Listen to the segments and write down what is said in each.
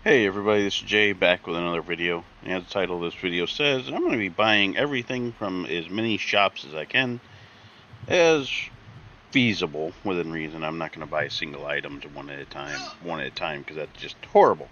Hey everybody, this is Jay back with another video. And as the title of this video says, I'm going to be buying everything from as many shops as I can, as feasible, within reason. I'm not going to buy single items one at a time, because that's just horrible.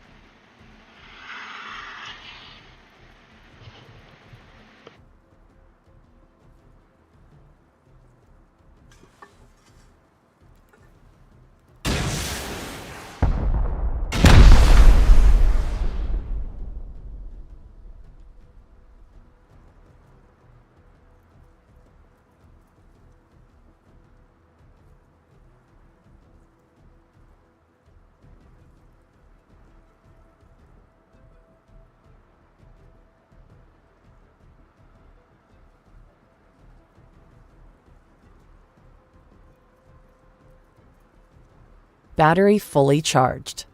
Battery fully charged.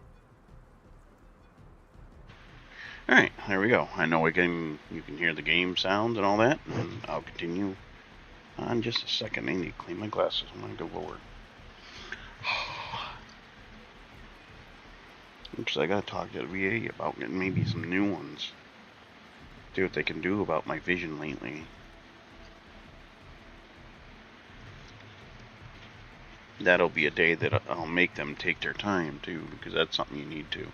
Alright, there we go. I know you can hear the game sounds and all that, and I'll continue on just a second. I need to clean my glasses. I'm going to go lower. Because I got to talk to the VA about getting maybe some new ones. See what they can do about my vision lately. That'll be a day that I'll make them take their time too, because that's something you need to.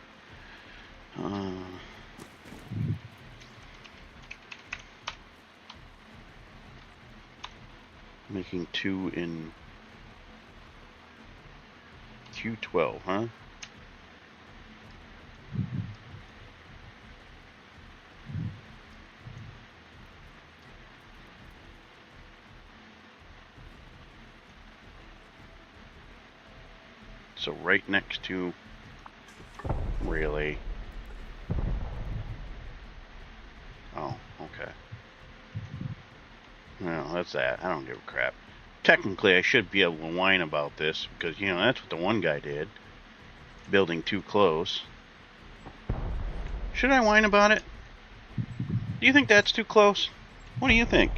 Making 2 in Q12, huh? So right next to really. Oh, okay. Well, that's that. I don't give a crap. Technically, I should be able to whine about this because, you know, that's what the one guy did. Building too close. Should I whine about it? Do you think that's too close? What do you think?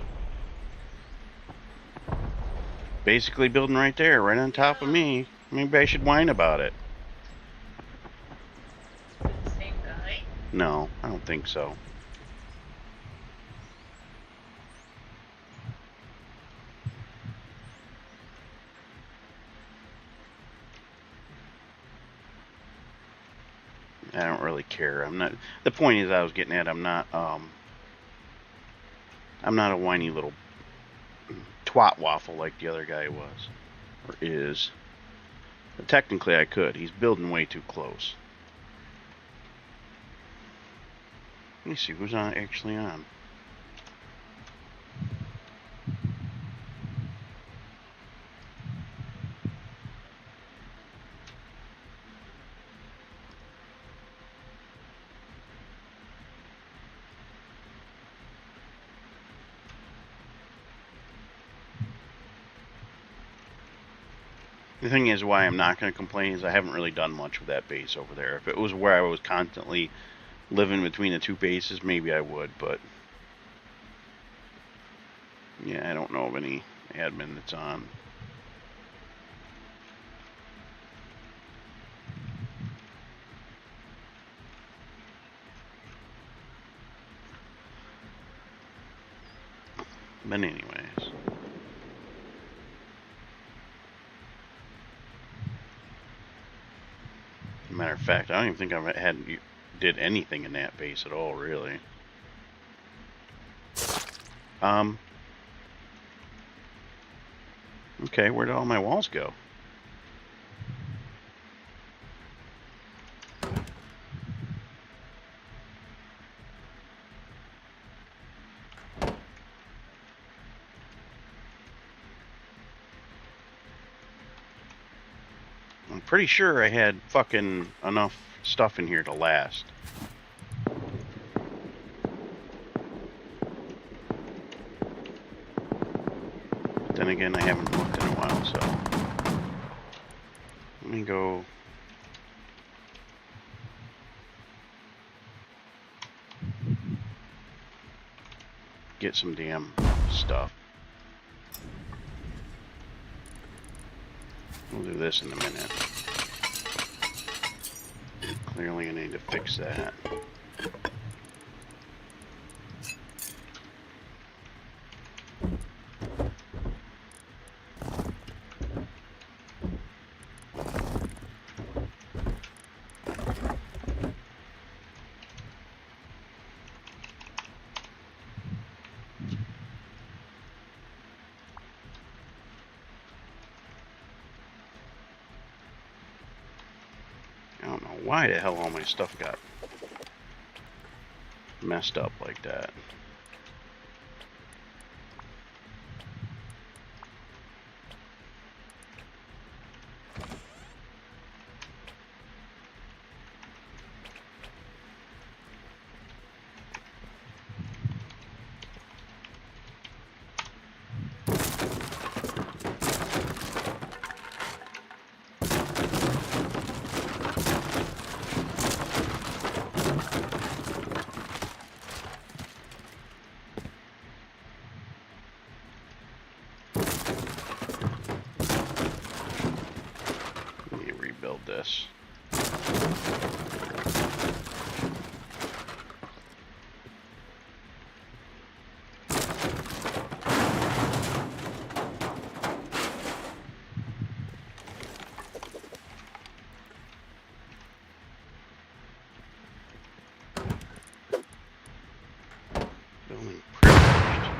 Basically building right there, right on top of me. Maybe I should whine about it. The same guy? No, I don't think so. I don't really care. I'm not. The point is, I was getting at, I'm not a whiny little twat waffle like the other guy was, or is. But technically, I could. He's building way too close. Let me see who's actually on. The thing is, why I'm not going to complain is I haven't really done much with that base over there. If it was where I was constantly living between the two bases, maybe I would, but yeah, I don't know of any admin that's on. But anyways. Matter of fact, I don't even think I did anything in that base at all, really. Okay, where did all my walls go? I'm pretty sure I had fucking enough stuff in here to last. But then again, I haven't looked in a while, so let me go. Get some damn stuff. We'll do this in a minute. Clearly I need to fix that. I don't know why the hell all my stuff got messed up like that. Let me rebuild this. Building privileged.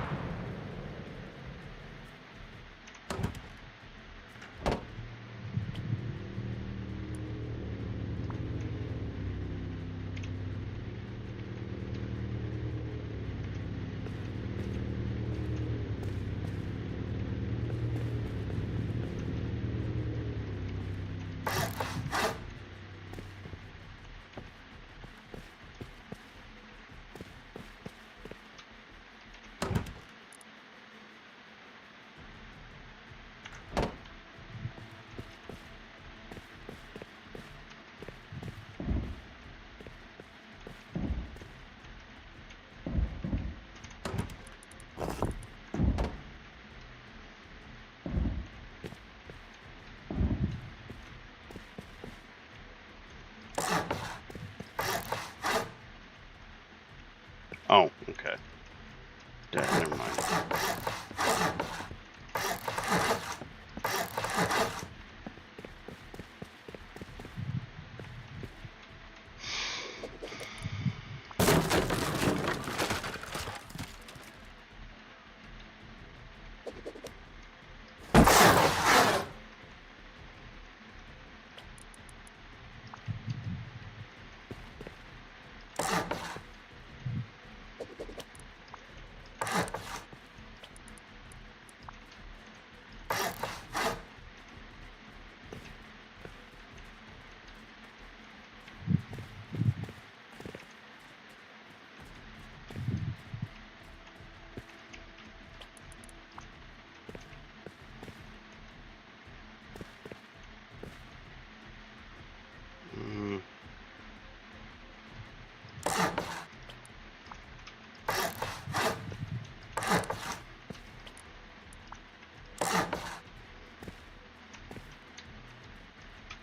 Oh, okay. Never mind.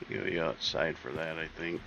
Go outside for that, I think.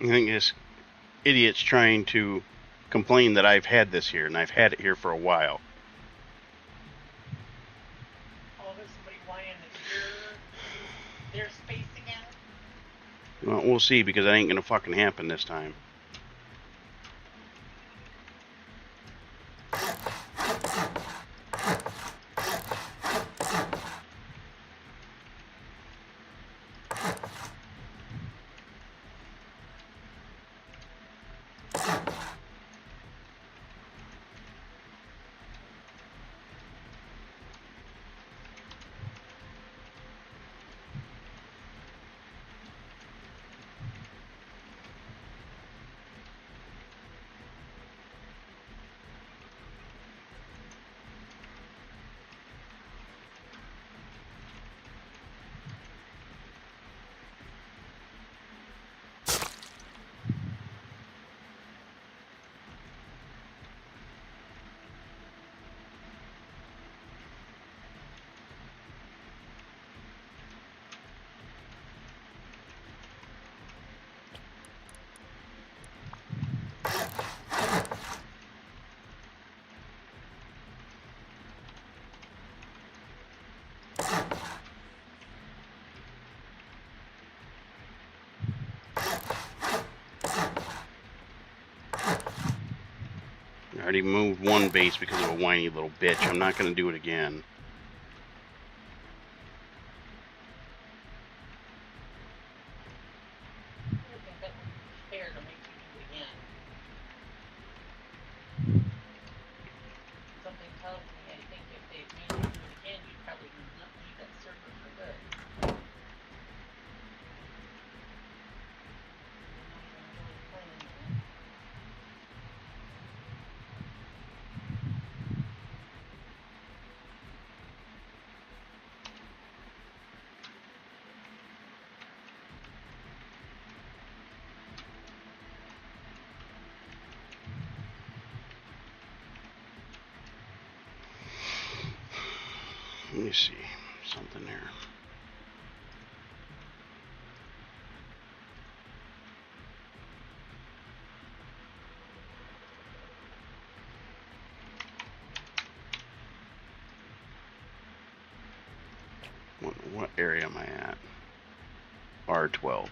I think this idiot's trying to complain that I've had this here, and I've had it here for a while. Oh, there's somebody whining that their space again? Well, we'll see, because that ain't gonna fucking happen this time. I already moved one base because of a whiny little bitch. I'm not going to do it again. I think that would be fair to make you do it again. Something tells me I think if they made you do it again, you'd probably leave that server for good. You're not even really playing with it. Let me see. Something there. What area am I at? R12.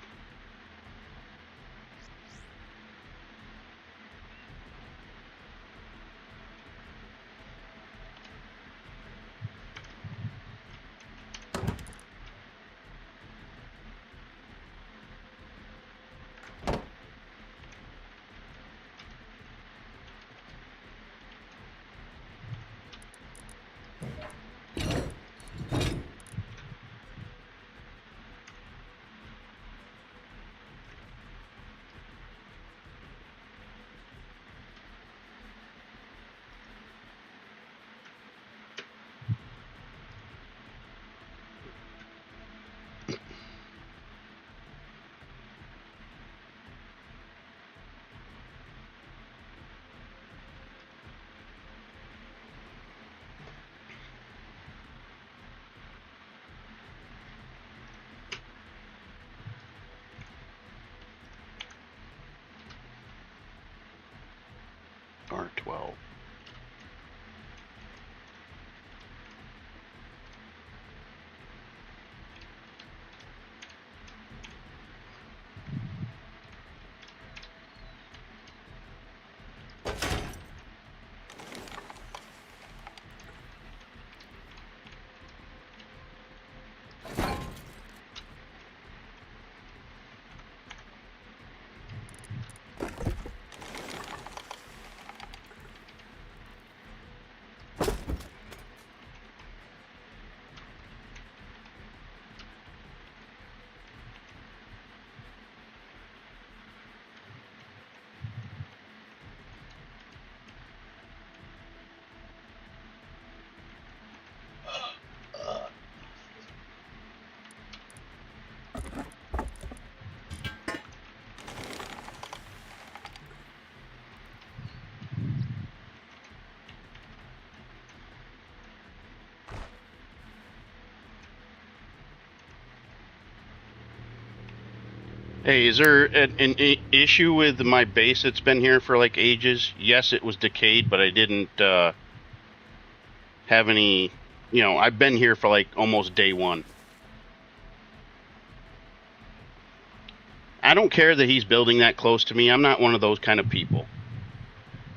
R12. Hey, is there an issue with my base that's been here for like ages? Yes, it was decayed, but I didn't have any. You know, I've been here for like almost day one. I don't care that he's building that close to me. I'm not one of those kind of people.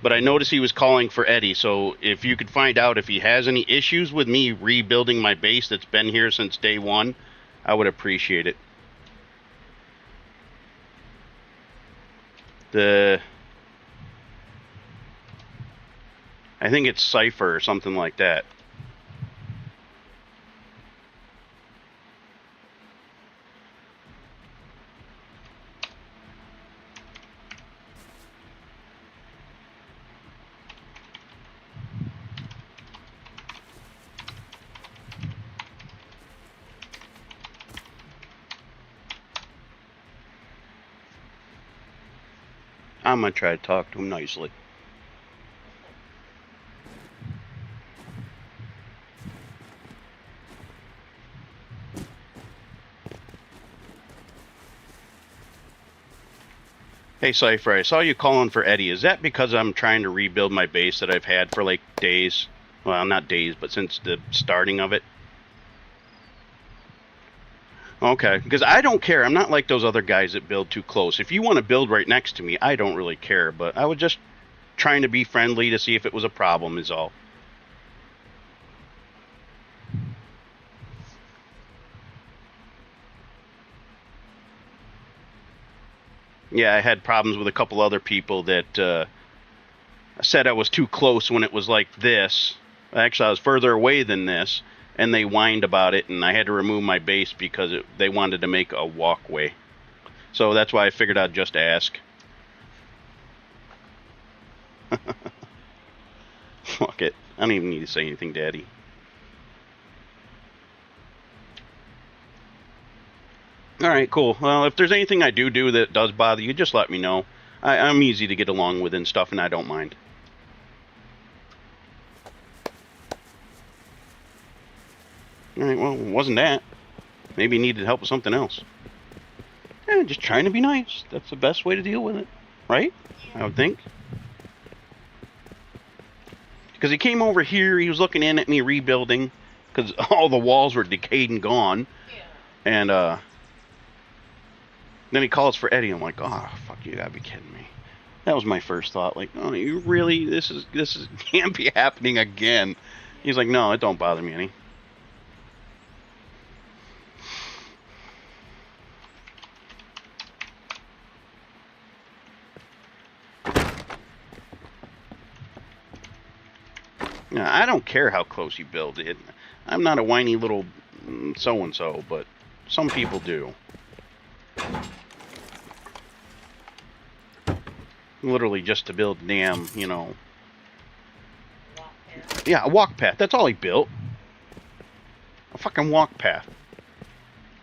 But I noticed he was calling for Eddie, so if you could find out if he has any issues with me rebuilding my base that's been here since day one, I would appreciate it. I think it's Cypher or something like that. I'm gonna try to talk to him nicely. Hey Cypher, I saw you calling for Eddie. Is that because I'm trying to rebuild my base that I've had for like days? Well, not days, but since the starting of it. Okay, because I don't care. I'm not like those other guys that build too close. If you want to build right next to me, I don't really care. But I was just trying to be friendly to see if it was a problem, is all. Yeah, I had problems with a couple other people that said I was too close when it was like this. Actually, I was further away than this, and they whined about it, and I had to remove my base because they wanted to make a walkway. So that's why I figured I'd just ask. Fuck it. I don't even need to say anything, Daddy. Alright, cool. Well, if there's anything I do that does bother you, just let me know. I'm easy to get along with and stuff, and I don't mind. Alright, well, it wasn't that. Maybe he needed help with something else. Yeah, just trying to be nice. That's the best way to deal with it. Right? I would think. Because he came over here, he was looking in at me rebuilding, because all the walls were decayed and gone. Yeah. And, then he calls for Eddie. I'm like, oh, fuck, you gotta be kidding me. That was my first thought. Like, oh, you really? This can't be happening again. He's like, no, it don't bother me any. Yeah, I don't care how close you build it. I'm not a whiny little so-and-so, but some people do. Literally just to build damn, you know. Walk path. Yeah, a walk path. That's all he built. A fucking walk path.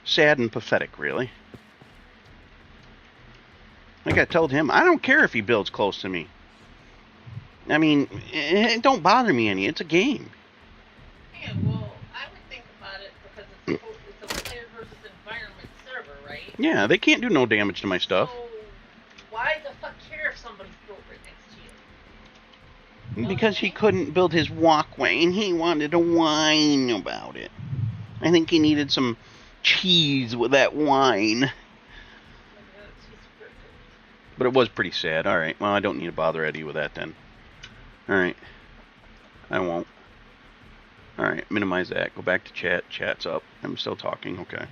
Sad and pathetic, really. Like I told him, I don't care if he builds close to me. I mean, it don't bother me any. It's a game. Yeah, well, I would think about it because it's a player versus environment server, right? Yeah, they can't do no damage to my stuff. So, why the fuck care if somebody's built right next to you? Because he couldn't build his walkway and he wanted to whine about it. I think he needed some cheese with that wine. But it was pretty sad. Alright, well, I don't need to bother Eddie with that then. Alright. I won't. Alright, minimize that. Go back to chat. Chat's up. I'm still talking. Okay.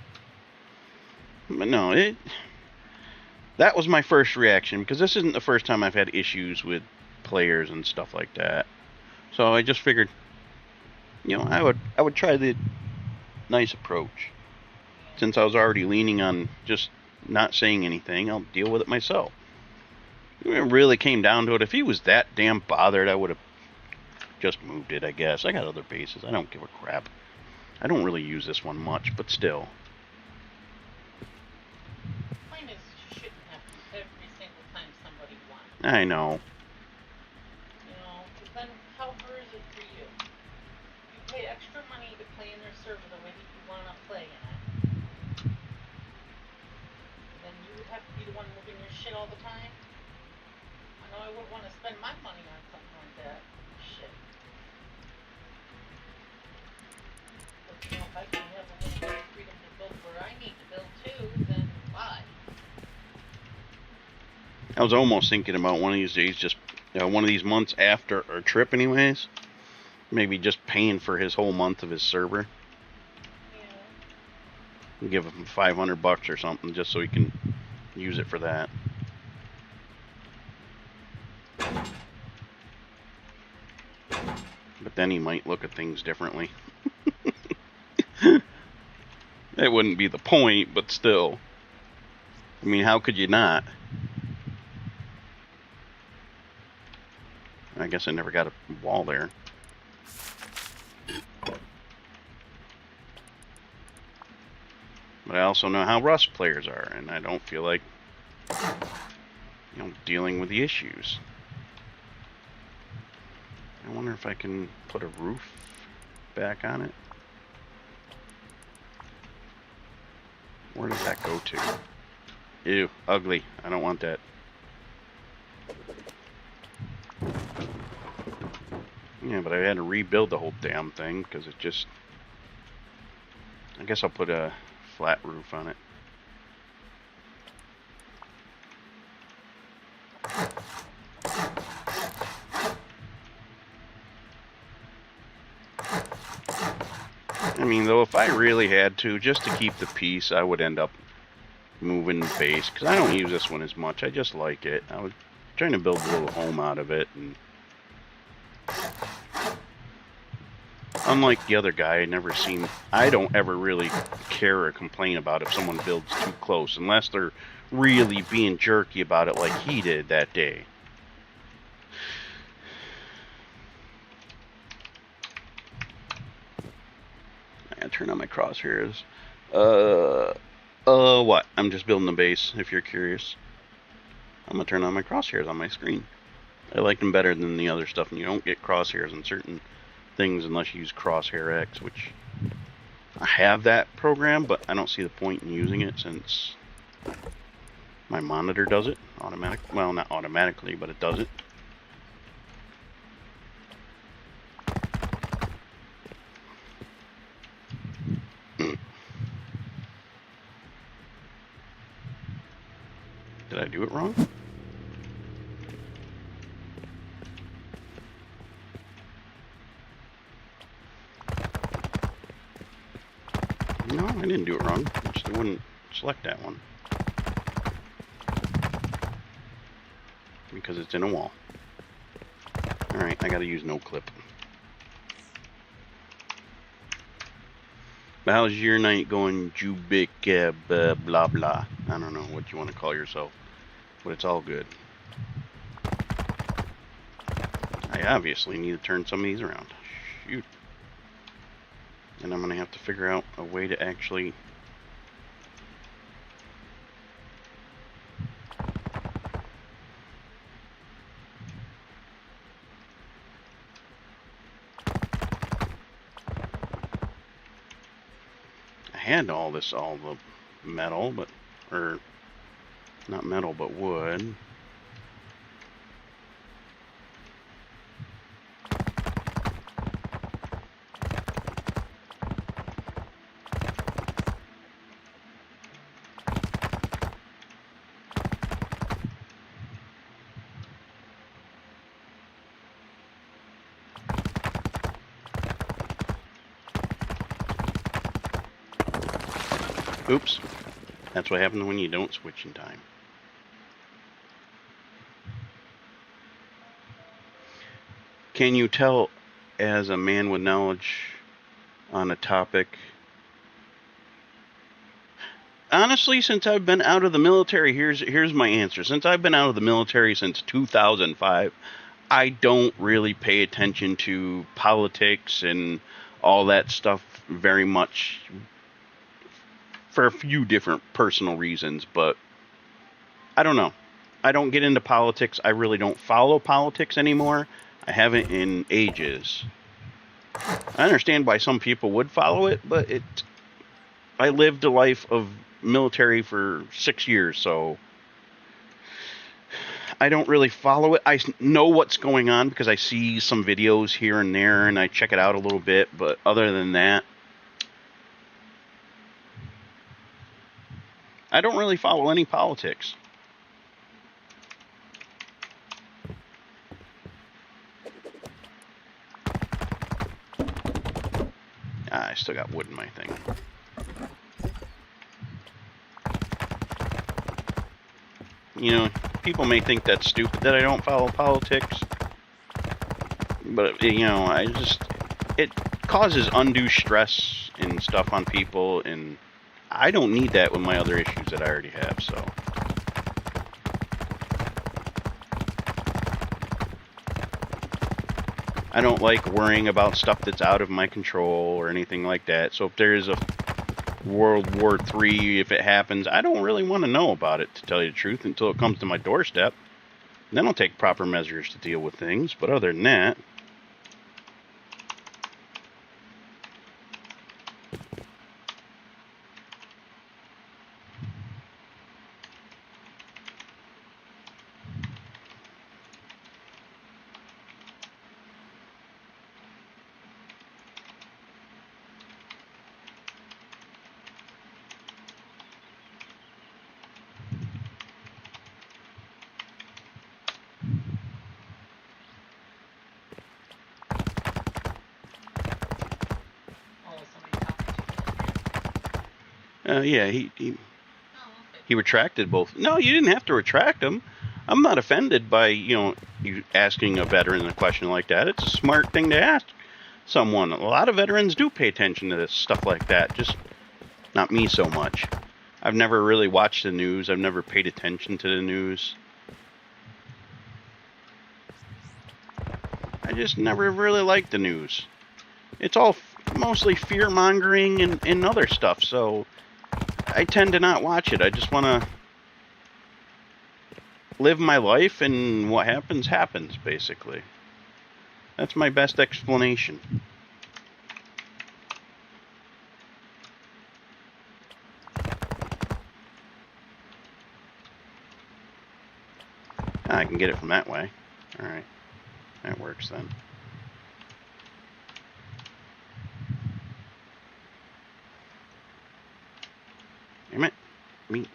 But no, that was my first reaction, because this isn't the first time I've had issues with players and stuff like that. So I just figured, you know, I would try the nice approach. Since I was already leaning on just not saying anything, I'll deal with it myself. When it really came down to it, if he was that damn bothered, I would have just moved it, I guess. I got other bases. I don't give a crap. I don't really use this one much, but still. Point is, you shouldn't have to every single time somebody wants. I know. You know, because then how hard is it for you? You pay extra money to play in their server the way that you want to play in it. Then you would have to the one moving your shit all the time. I know I wouldn't want to spend my money on something like that. Shit. But you know, if I can have a little bit of freedom to build where I need to build too, then why? I was almost thinking about one of these days, just one of these months after our trip anyways, maybe just paying for his whole month of his server. Yeah. Give him $500 or something just so he can use it for that. But then he might look at things differently. It wouldn't be the point, but still. I mean, how could you not? I guess I never got a wall there. But I also know how Rust players are, and I don't feel like, dealing with the issues. I wonder if I can put a roof back on it. Where does that go to? Ew, ugly. I don't want that. Yeah, but I had to rebuild the whole damn thing because it just... I guess I'll put a flat roof on it. I mean, though, if I really had to, just to keep the peace, I would end up moving the base, because I don't use this one as much. I just like it. I was trying to build a little home out of it, and unlike the other guy, I don't ever really care or complain about if someone builds too close, unless they're really being jerky about it like he did that day. I gotta turn on my crosshairs. What? I'm just building the base, if you're curious. I'm gonna turn on my crosshairs on my screen. I like them better than the other stuff, and you don't get crosshairs in certain things unless you use Crosshair X, which I have that program, but I don't see the point in using it since my monitor does it well, not automatically, but it does it. Did I do it wrong? No, I didn't do it wrong. I just wouldn't select that one. Because it's in a wall. Alright, I gotta use no clip. But how's your night going, Jubik, blah blah? I don't know what you want to call yourself, but it's all good. I obviously need to turn some of these around. Shoot. And I'm going to have to figure out a way to actually... I had all the metal, but... or... not metal, but wood. Oops. That's what happens when you don't switch in time. Can you tell, as a man with knowledge on a topic? Honestly, since I've been out of the military, here's my answer. Since I've been out of the military since 2005, I don't really pay attention to politics and all that stuff very much, for a few different personal reasons, but I don't know. I don't get into politics. I really don't follow politics anymore. I haven't in ages. I understand why some people would follow it, but I lived a life of military for 6 years, so I don't really follow it. I know what's going on because I see some videos here and there, and I check it out a little bit. But other than that, I don't really follow any politics. I still got wood in my thing. You know, people may think that's stupid that I don't follow politics. But, you know, it causes undue stress and stuff on people, and I don't need that with my other issues that I already have, so. I don't like worrying about stuff that's out of my control or anything like that. So if there's a World War III, if it happens, I don't really want to know about it, to tell you the truth, until it comes to my doorstep. Then I'll take proper measures to deal with things, but other than that, yeah, he retracted both. No, you didn't have to retract them. I'm not offended by, you asking a veteran a question like that. It's a smart thing to ask someone. A lot of veterans do pay attention to this stuff like that, just not me so much. I've never really watched the news. I've never paid attention to the news. I just never really liked the news. It's all mostly fear-mongering and other stuff, so I tend to not watch it. I just want to live my life, and what happens, happens, basically. That's my best explanation. I can get it from that way. Alright. That works then. Damn it. Me.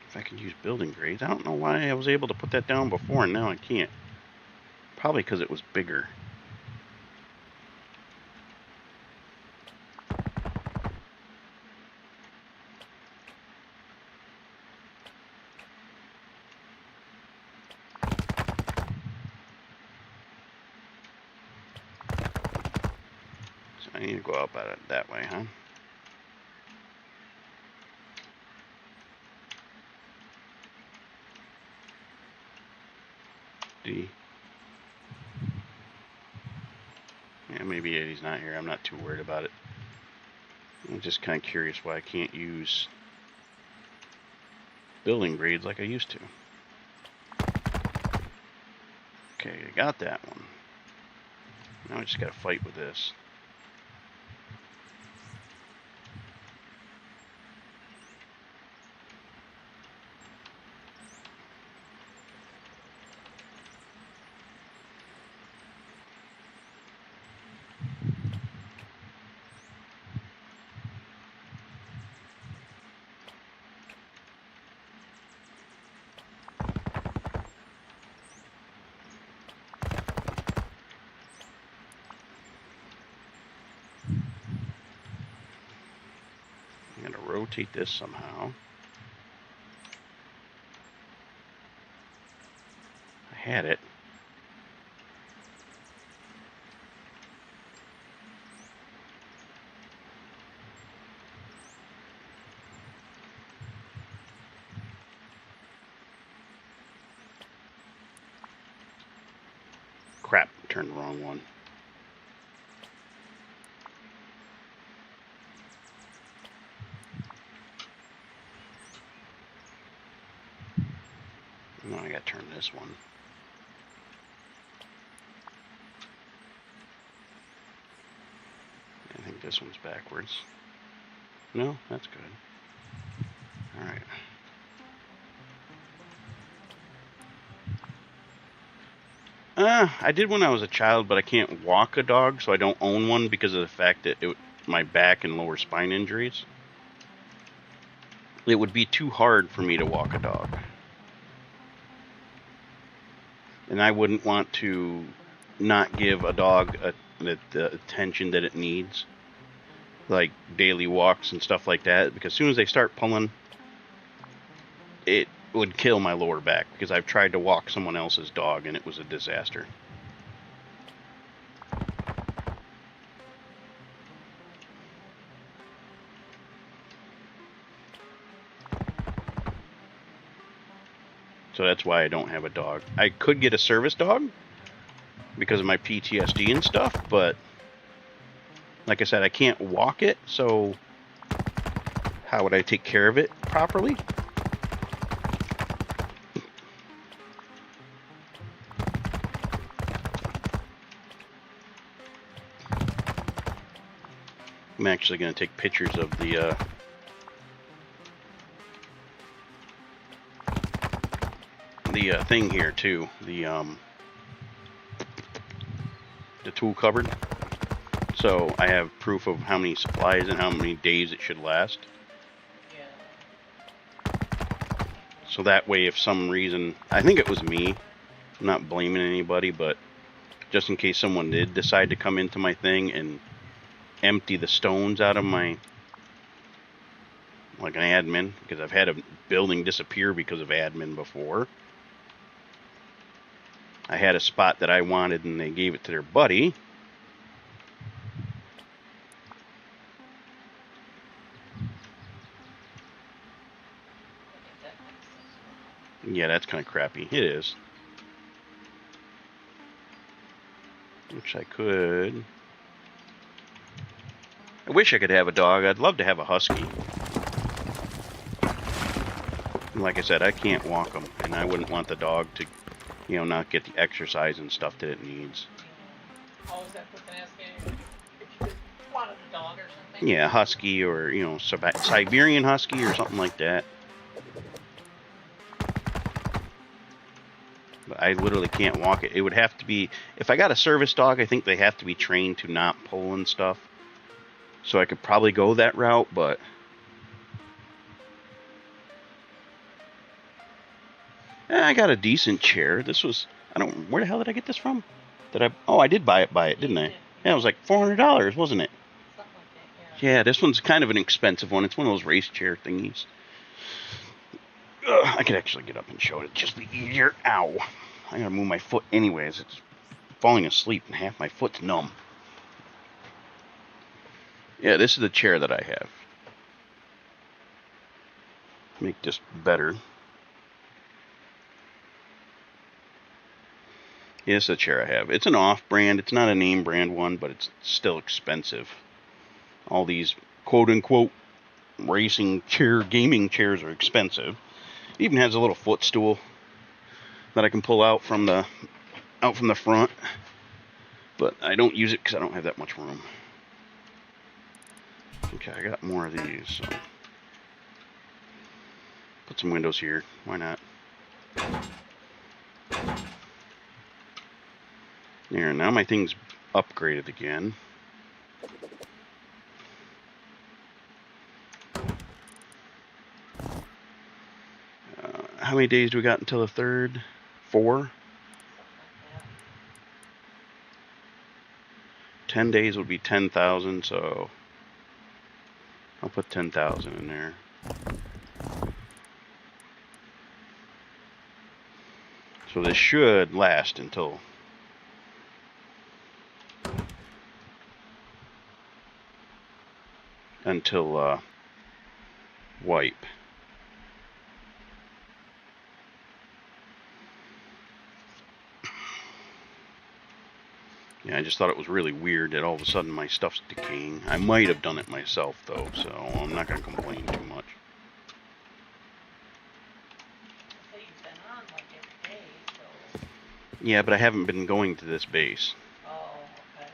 If I can use building grades. I don't know why I was able to put that down before and now I can't. Probably because it was bigger. So I need to go out that way, huh? D. Yeah, maybe Eddie's not here. I'm not too worried about it. I'm just kind of curious why I can't use building grades like I used to. Okay, I got that one. Now I just gotta fight with this. I'm gonna rotate this somehow. I had it. Crap, turned the wrong one. No, I gotta turn this one. I think this one's backwards. No, that's good. Alright. I did when I was a child, but I can't walk a dog, so I don't own one because of the fact that my back and lower spine injuries. It would be too hard for me to walk a dog. And I wouldn't want to not give a dog the attention that it needs. Like daily walks and stuff like that, because as soon as they start pulling, it would kill my lower back, because I've tried to walk someone else's dog and it was a disaster. So that's why I don't have a dog. I could get a service dog because of my PTSD and stuff, but like I said, I can't walk it, so how would I take care of it properly? I'm actually going to take pictures of the thing here too, the tool cupboard, so I have proof of how many supplies and how many days it should last. Yeah. So that way, if some reason, I think it was me, I'm not blaming anybody, but just in case someone did decide to come into my thing and empty the stones out of my, like an admin, because I've had a building disappear because of admin before. I had a spot that I wanted and they gave it to their buddy. Yeah, that's kind of crappy. It is. Which I could. I wish I could have a dog. I'd love to have a husky. And like I said, I can't walk them, and I wouldn't want the dog to, you know, not get the exercise and stuff that it needs. Oh, is that what they're asking? If you just wanted a dog or something? Yeah, husky, or, you know, Siberian husky or something like that. But I literally can't walk it. It would have to be, if I got a service dog, I think they have to be trained to not pull and stuff. So I could probably go that route, but I got a decent chair. This was, where the hell did I get this from? I did buy it, didn't I? Yeah, it was like $400, wasn't it? Something like that, yeah. Yeah, this one's kind of an expensive one. It's one of those race chair thingies. I could actually get up and show it. It'd just be easier. Ow. I gotta move my foot anyways. It's falling asleep and half my foot's numb. Yeah, this is the chair that I have. Make this better. Yeah, this is the chair I have. It's an off-brand. It's not a name brand one, but it's still expensive. All these quote-unquote racing chair, gaming chairs are expensive. It even has a little footstool that I can pull out from the front, but I don't use it because I don't have that much room. Okay, I got more of these, so put some windows here. Why not? There, now my thing's upgraded again. How many days do we got until the 3rd? 4? 10 days would be 10,000, so I'll put 10,000 in there. So this should last until wipe. Yeah, I just thought it was really weird that all of a sudden my stuff's decaying. I might have done it myself, though, so I'm not going to complain too much. So you've been on like every day, so... Yeah, but I haven't been going to this base. Oh, okay.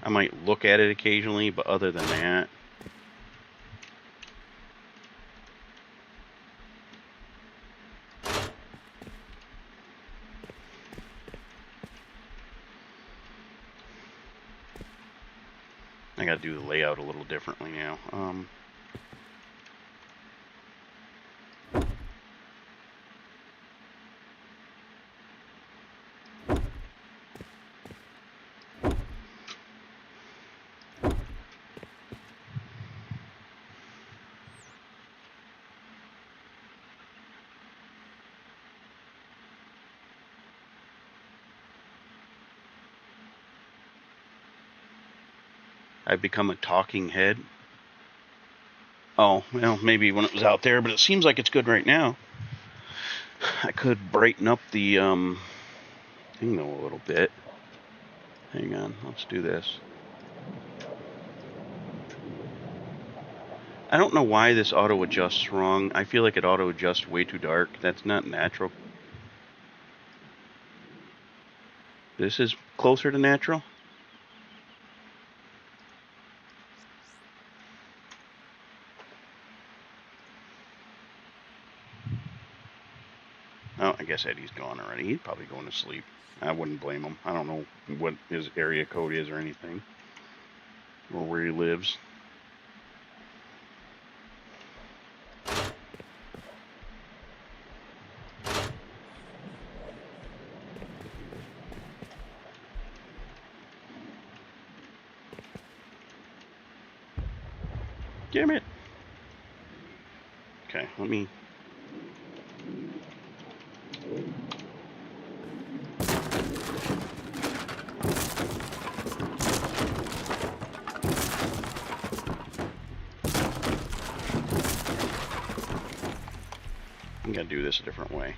I might look at it occasionally, but other than that... I gotta do the layout a little differently now. I've become a talking head. Oh, well, maybe when it was out there, but it seems like it's good right now. I could brighten up the thing though a little bit. Hang on, let's do this. I don't know why this auto adjusts wrong. I feel like it auto adjusts way too dark. That's not natural. This is closer to natural. Oh, I guess Eddie's gone already. He's probably going to sleep. I wouldn't blame him. I don't know what his area code is or anything, or where he lives. Damn it. Okay, let me... I'm gonna do this a different way.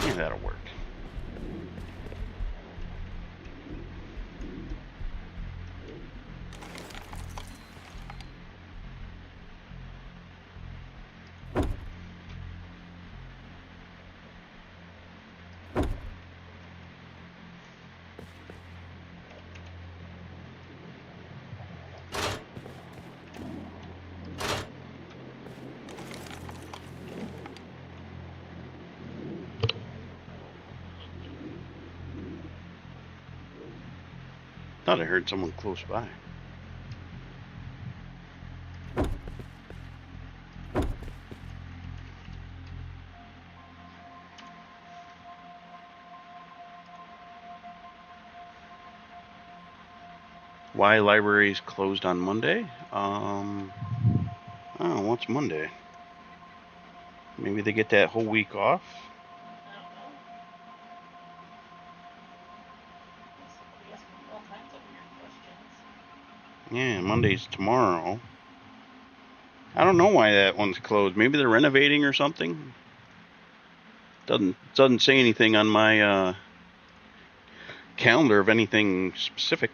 Yeah, that'll work. Thought I heard someone close by. Why libraries closed on Monday? Oh, what's Monday? Maybe they get that whole week off? I don't know. Somebody asked me all kinds of weird questions. Yeah, Monday's tomorrow. I don't know why that one's closed. Maybe they're renovating or something. Doesn't say anything on my calendar of anything specific.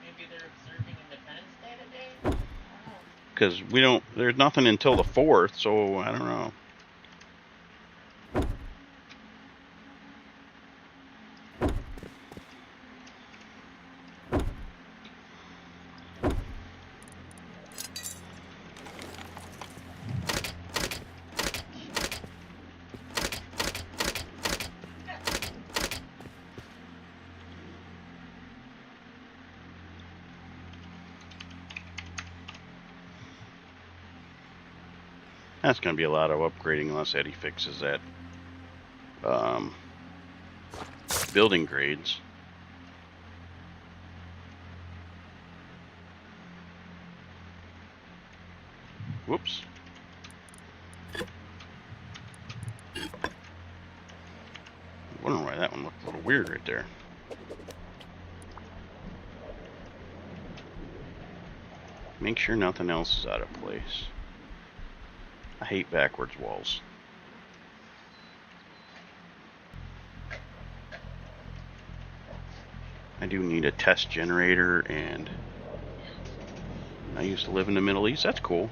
Maybe they're observing Independence Day today? I don't know. Because there's nothing until the 4th, so I don't know. That's going to be a lot of upgrading unless Eddie fixes that building grades. Whoops. I wonder why that one looked a little weird right there. Make sure nothing else is out of place. I hate backwards walls. I do need a test generator, and I used to live in the Middle East. That's cool.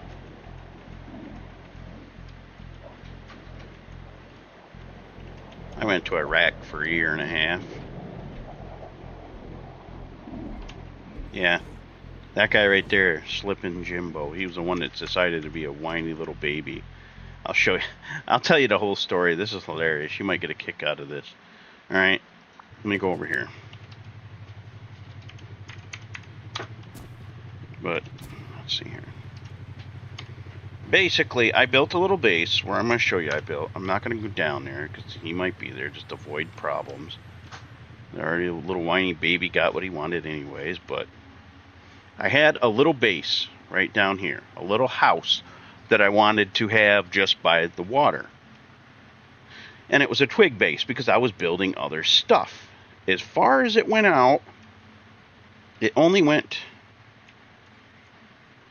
I went to Iraq for a year and a half. Yeah, that guy right there, Slippin' Jimbo, he was the one that decided to be a whiny little baby. I'll show you. I'll tell you the whole story. This is hilarious. You might get a kick out of this. All right, let me go over here. But let's see here. Basically, I built a little base where I'm going to show you I built. I'm not going to go down there because he might be there just to avoid problems. Already a little whiny baby got what he wanted anyways, but I had a little base right down here, a little house that I wanted to have just by the water. And it was a twig base because I was building other stuff. As far as it went out, it only went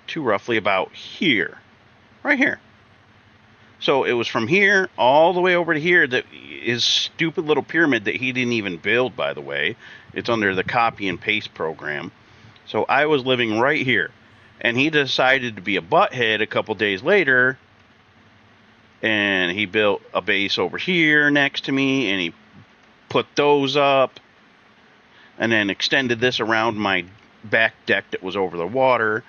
to roughly about here. Right here. So it was from here all the way over to here. That his stupid little pyramid that he didn't even build, by the way. It's under the copy and paste program. So I was living right here. And he decided to be a butthead a couple days later. And he built a base over here next to me. And he put those up. And then extended this around my back deck that was over the water.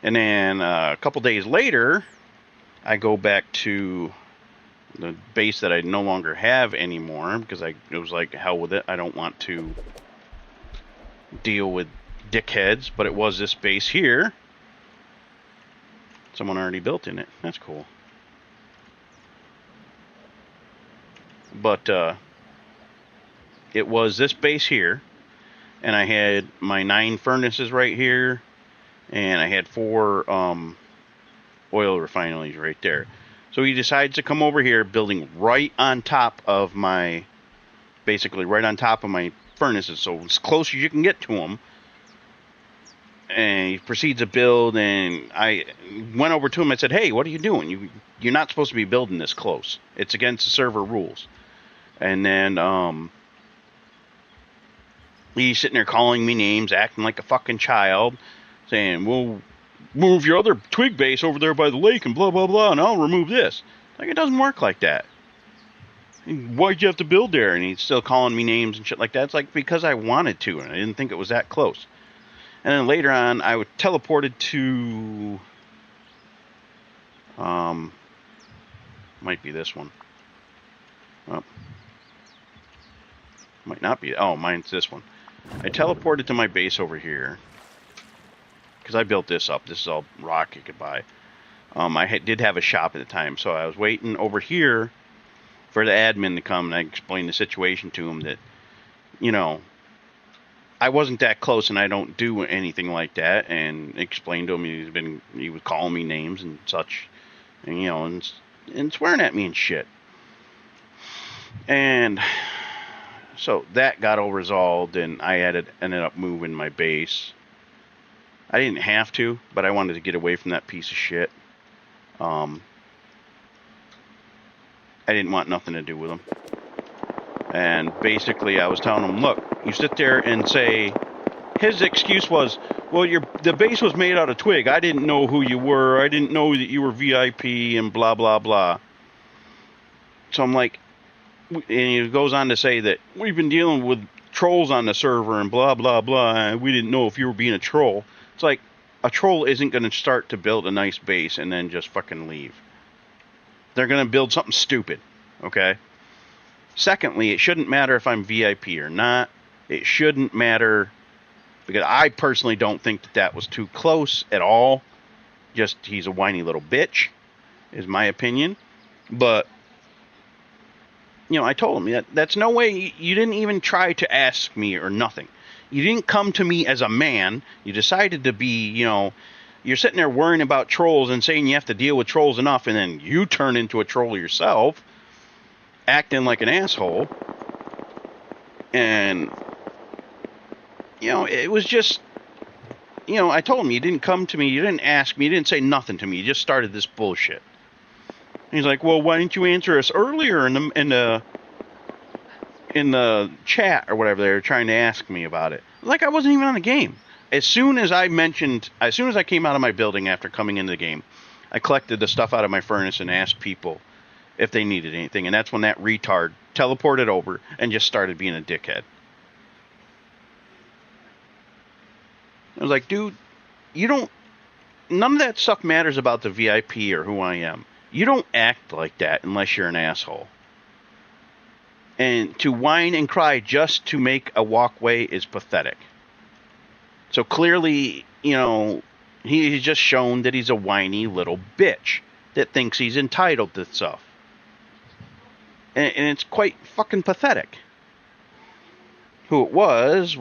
And then a couple days later, I go back to the base that I no longer have anymore because it was like, hell with it. I don't want to deal with dickheads, but it was this base here. Someone already built in it. That's cool. But it was this base here, and I had my 9 furnaces right here, and I had 4 oil refineries right there. So he decides to come over here, building right on top of my, basically right on top of my furnaces, so as close as you can get to them. And he proceeds to build, and I went over to him and said, hey, what are you doing? You're not supposed to be building this close. It's against the server rules. And then he's sitting there calling me names, acting like a fucking child, saying, well, move your other twig base over there by the lake and blah, blah, blah, and I'll remove this. Like, it doesn't work like that. Why'd you have to build there? And he's still calling me names and shit like that. It's like, because I wanted to, and I didn't think it was that close. And then later on, I was teleported to, might be this one. Oh. Might not be. Oh, mine's this one. I teleported to my base over here. Because I built this up. This is all rock you could buy. I did have a shop at the time, so I was waiting over here for the admin to come, and I explained the situation to him that, you know, I wasn't that close, and I don't do anything like that, and explained to him he was calling me names and such, and, you know, and swearing at me and shit. And so that got all resolved, and I ended up moving my base. I didn't have to, but I wanted to get away from that piece of shit. I didn't want nothing to do with him. And basically, I was telling him, look, you sit there and say, his excuse was, well, the base was made out of twig. I didn't know who you were. I didn't know that you were VIP and blah, blah, blah. So I'm like, and he goes on to say that we've been dealing with trolls on the server and blah, blah, blah. And we didn't know if you were being a troll. It's like, a troll isn't going to start to build a nice base and then just fucking leave. They're going to build something stupid, okay? Secondly, it shouldn't matter if I'm VIP or not. It shouldn't matter, because I personally don't think that was too close at all. Just, he's a whiny little bitch, is my opinion. But, you know, I told him, that's no way, you didn't even try to ask me or nothing. You didn't come to me as a man. You decided to be, you know, you're sitting there worrying about trolls and saying you have to deal with trolls enough, and then you turn into a troll yourself, acting like an asshole. And, you know, it was just, you know, I told him, you didn't come to me, you didn't ask me, you didn't say nothing to me, you just started this bullshit. And he's like, well, why didn't you answer us earlier in the chat or whatever? They were trying to ask me about it. Like I wasn't even on the game. As soon as I came out of my building after coming into the game, I collected the stuff out of my furnace and asked people if they needed anything. And that's when that retard teleported over and just started being a dickhead. I was like, dude, none of that stuff matters about the VIP or who I am. You don't act like that unless you're an asshole. And to whine and cry just to make a walkway is pathetic. So clearly, he's just shown that he's a whiny little bitch that thinks he's entitled to stuff. And it's quite fucking pathetic. Who it was...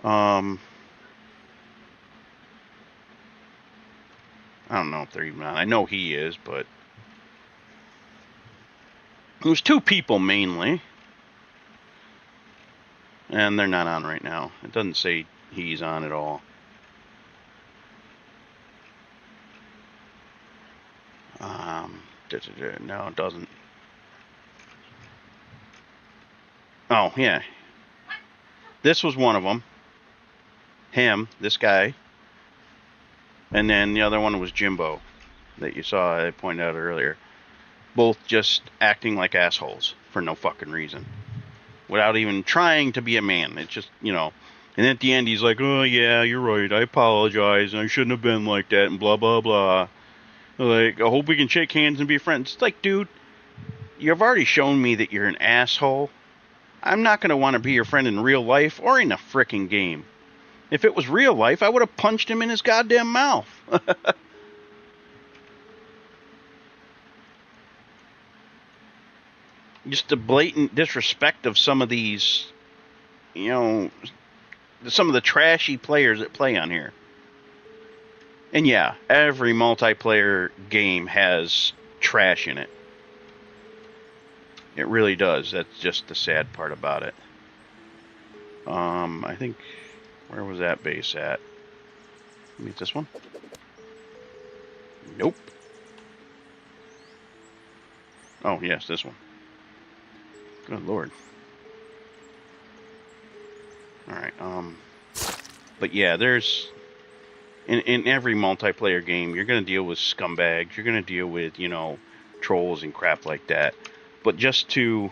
I don't know if they're even on. I know he is, but... It was two people mainly. And they're not on right now. It doesn't say he's on at all. No, it doesn't. Oh, yeah. This was one of them. Him, this guy. And then the other one was Jimbo that you saw, I pointed out earlier. Both just acting like assholes for no fucking reason. Without even trying to be a man. It's just, And at the end, he's like, oh, yeah, you're right. I apologize. And I shouldn't have been like that and blah, blah, blah. Like, I hope we can shake hands and be friends. It's like, dude, you've already shown me that you're an asshole. I'm not going to want to be your friend in real life or in a frickin' game. If it was real life, I would have punched him in his goddamn mouth. Just the blatant disrespect of some of these, some of the trashy players that play on here. And yeah, every multiplayer game has trash in it. It really does. That's just the sad part about it. I think, where was that base at? Maybe it's this one? Nope. Oh, yes, this one. Good lord. Alright, but yeah, there's... In every multiplayer game, you're going to deal with scumbags. You're going to deal with, trolls and crap like that. But just to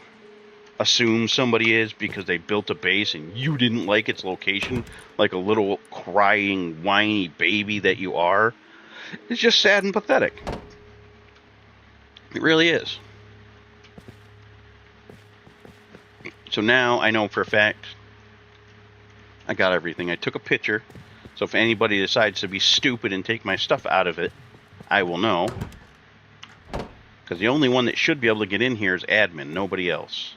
assume somebody is because they built a base and you didn't like its location, like a little crying, whiny baby that you are, it's just sad and pathetic. It really is. So now I know for a fact I got everything. I took a picture. So if anybody decides to be stupid and take my stuff out of it, I will know. Because the only one that should be able to get in here is admin, nobody else.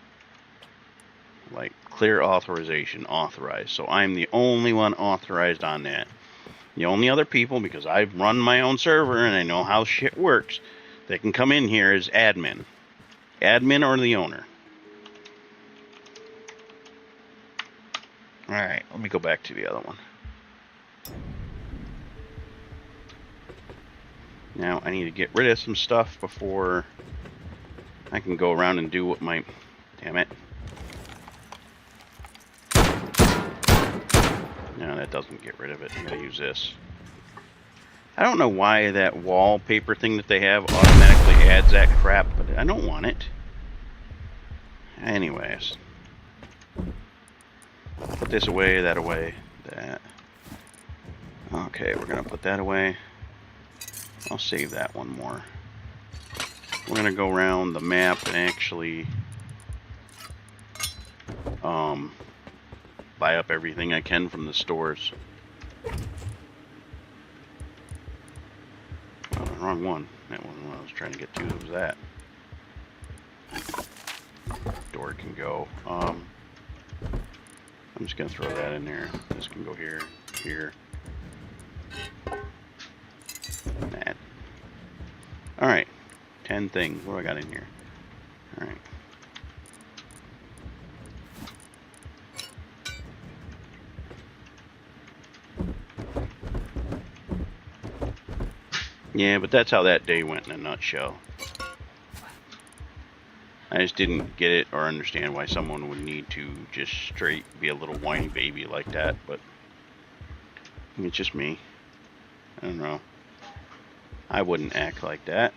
Like, clear authorization, authorized. So I'm the only one authorized on that. The only other people, because I've run my own server and I know how shit works, that can come in here is admin. Admin or the owner. Alright, let me go back to the other one. Now I need to get rid of some stuff before I can go around and do what my... Damn it. No, that doesn't get rid of it. I'm going to use this. I don't know why that wallpaper thing that they have automatically adds that crap, but I don't want it. Anyways. Put this away, that away, that. Okay, we're going to put that away. I'll save that one more. We're going to go around the map and actually buy up everything I can from the stores. Oh, wrong one. That wasn't what I was trying to get to. It was that. Door can go. I'm just going to throw that in there. This can go here, here. That. Alright. 10 things. What do I got in here? Alright. Yeah, but that's how that day went in a nutshell. I just didn't get it or understand why someone would need to just straight be a little whiny baby like that, but it's just me. I don't know. I wouldn't act like that,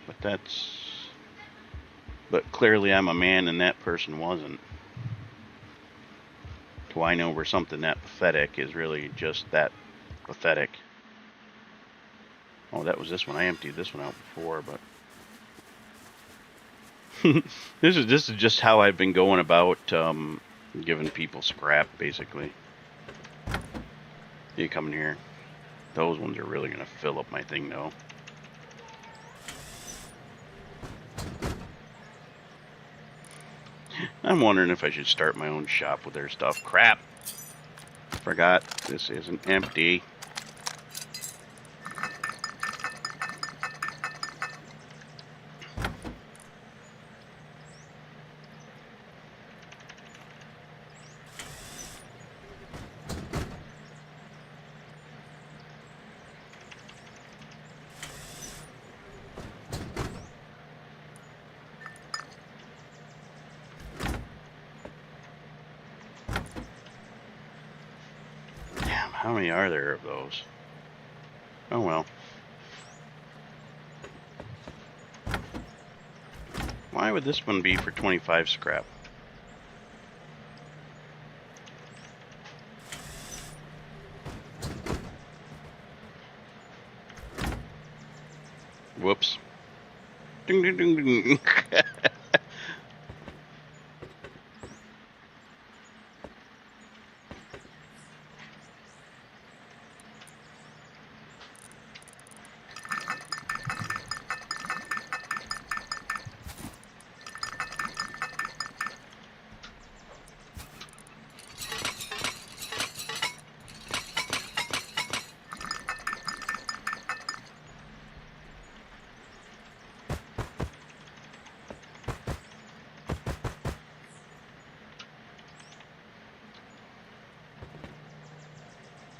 but clearly I'm a man and that person wasn't. Do I know where something that pathetic is really just that pathetic? Oh, that was this one. I emptied this one out before, but this is just how I've been going about giving people scrap, basically. You come in here. Those ones are really gonna fill up my thing, though. I'm wondering if I should start my own shop with their stuff. Crap! Forgot this isn't empty. How many are there of those? Oh well. Why would this one be for 25 scrap? Whoops. Ding ding ding ding.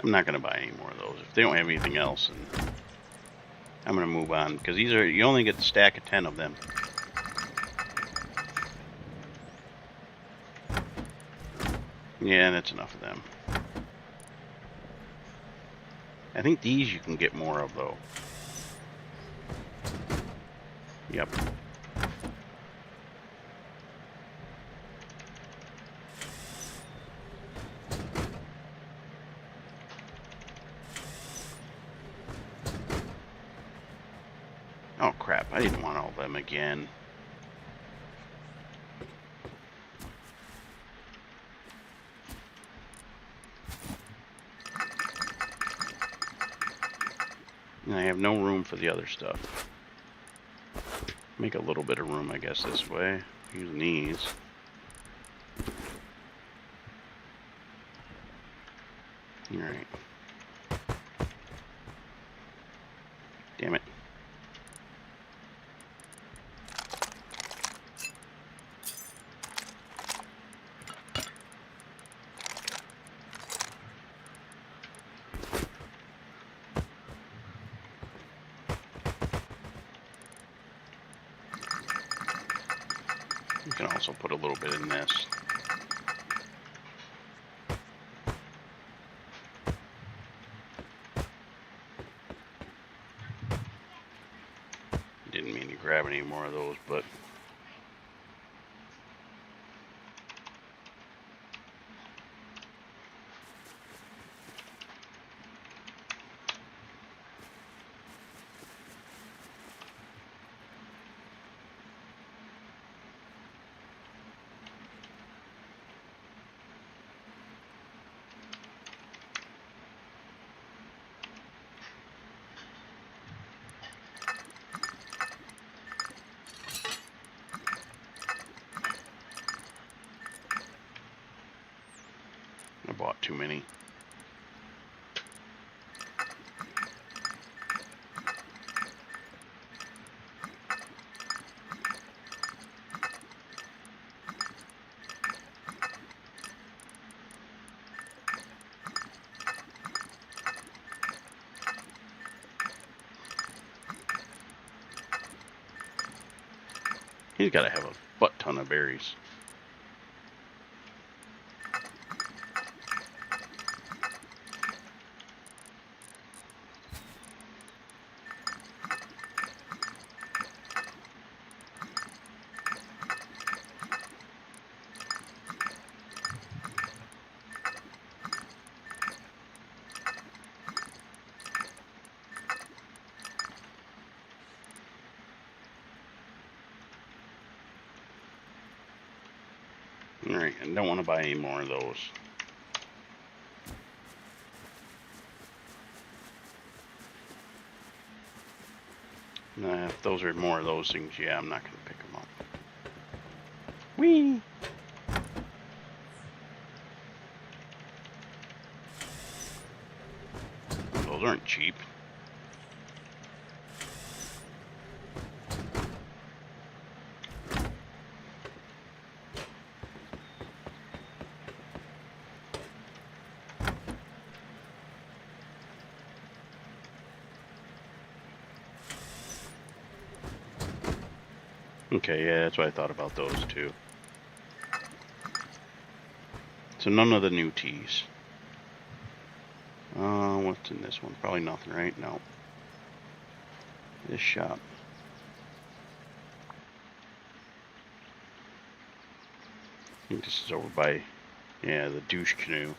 I'm not gonna buy any more of those. If they don't have anything else, then I'm gonna move on, because these are, you only get the stack of 10 of them. Yeah, that's enough of them. I think these you can get more of, though. Yep. Oh crap, I didn't want all of them again. And I have no room for the other stuff. Make a little bit of room, I guess, this way. Using these. Alright. Damn it. You can also put a little bit in this. Didn't mean to grab any more of those, but I bought too many. He's got to have butt ton of berries. Alright, I don't want to buy any more of those. Nah, if those are more of those things, yeah, I'm not going to pick them up. Whee! Those aren't cheap. Okay, yeah, that's what I thought about those too. So none of the new teas. What's in this one? Probably nothing, right? No. This shop. I think this is over by, yeah, the douche canoe.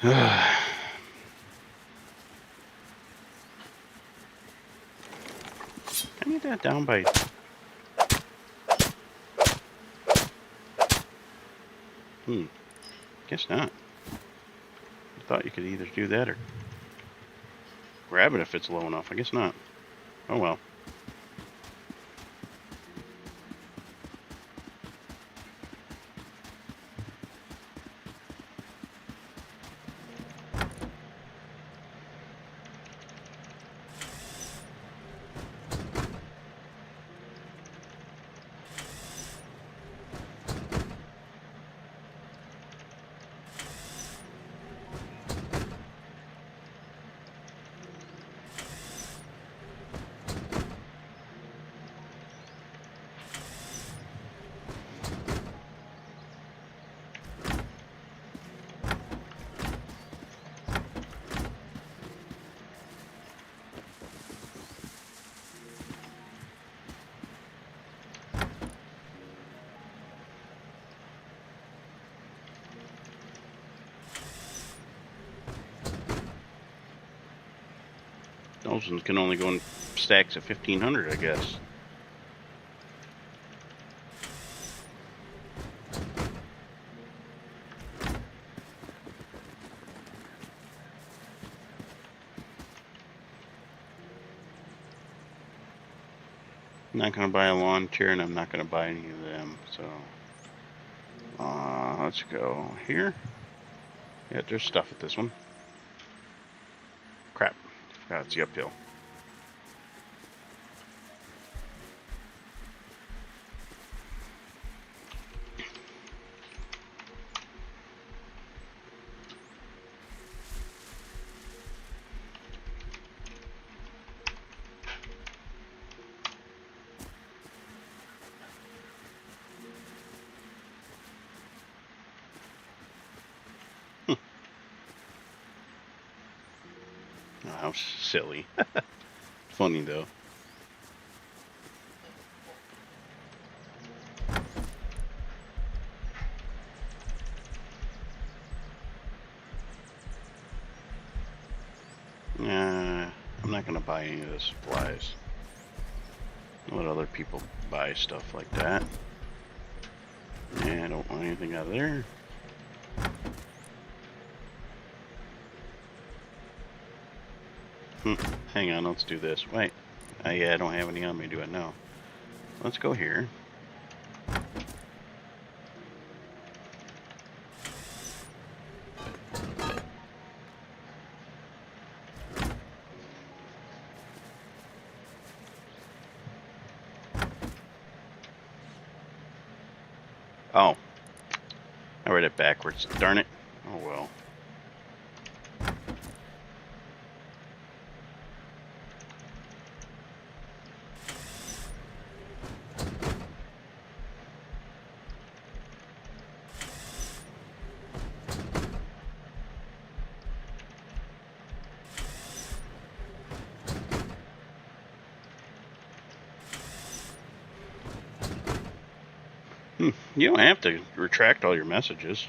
I need that down by... Guess not. I thought you could either do that or grab it if it's low enough. I guess not. Oh well. Those ones can only go in stacks of 1,500, I guess. I'm not going to buy a lawn chair, and I'm not going to buy any of them, so... let's go here. Yeah, there's stuff at this one. Crap. Forgot it's the uphill. Oh, how silly. Funny though. I'm not gonna buy any of the supplies. Let other people buy stuff like that. Yeah, I don't want anything out of there. Hang on, let's do this. Wait. Yeah, I don't have any on me, do I? No. Let's go here. Oh. I read it backwards. Darn it. Oh well. You don't have to retract all your messages.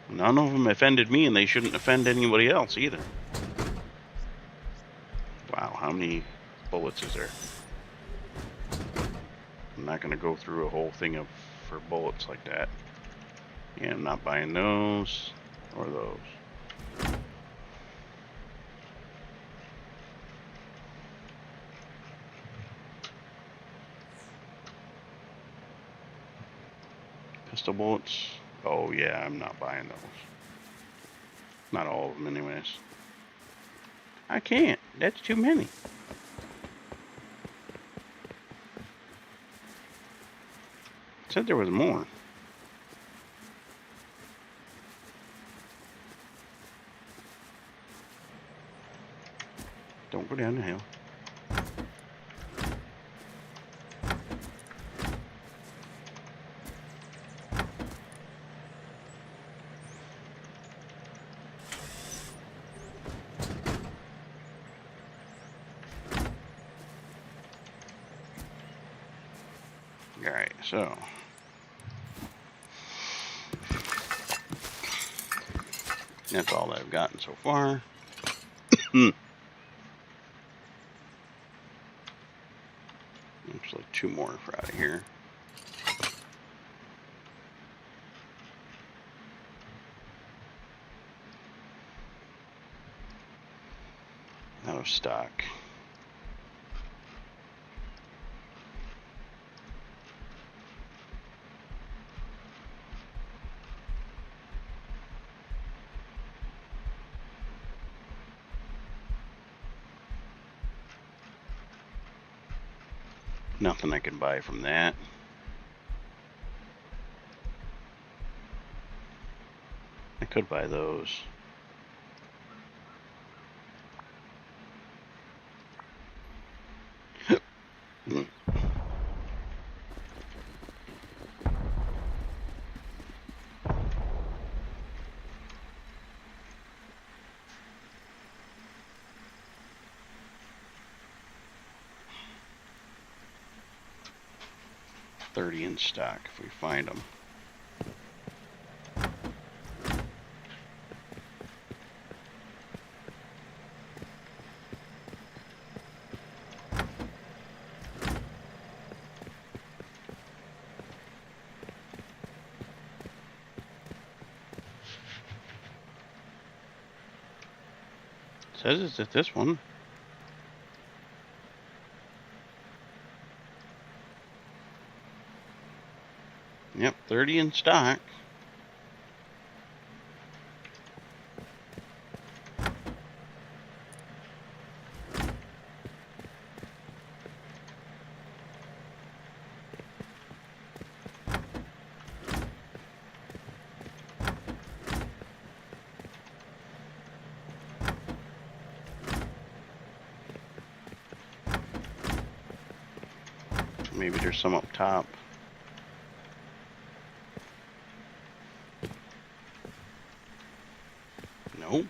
None of them offended me, and they shouldn't offend anybody else either. Wow, how many bullets is there? I'm not going to go through a whole thing for bullets like that. Yeah, I'm not buying those or those. Pistol bullets. Oh yeah, I'm not buying those. Not all of them anyways. I can't. That's too many. Said there was more. Don't go down the hill. Alright, so that's all I've gotten so far. Looks like 2 more for out of here. Out of stock. Nothing I can buy from that. I could buy those. $30 in stock if we find them. Says it's at this one. Yep, 30 in stock. Maybe there's some up top. Nope.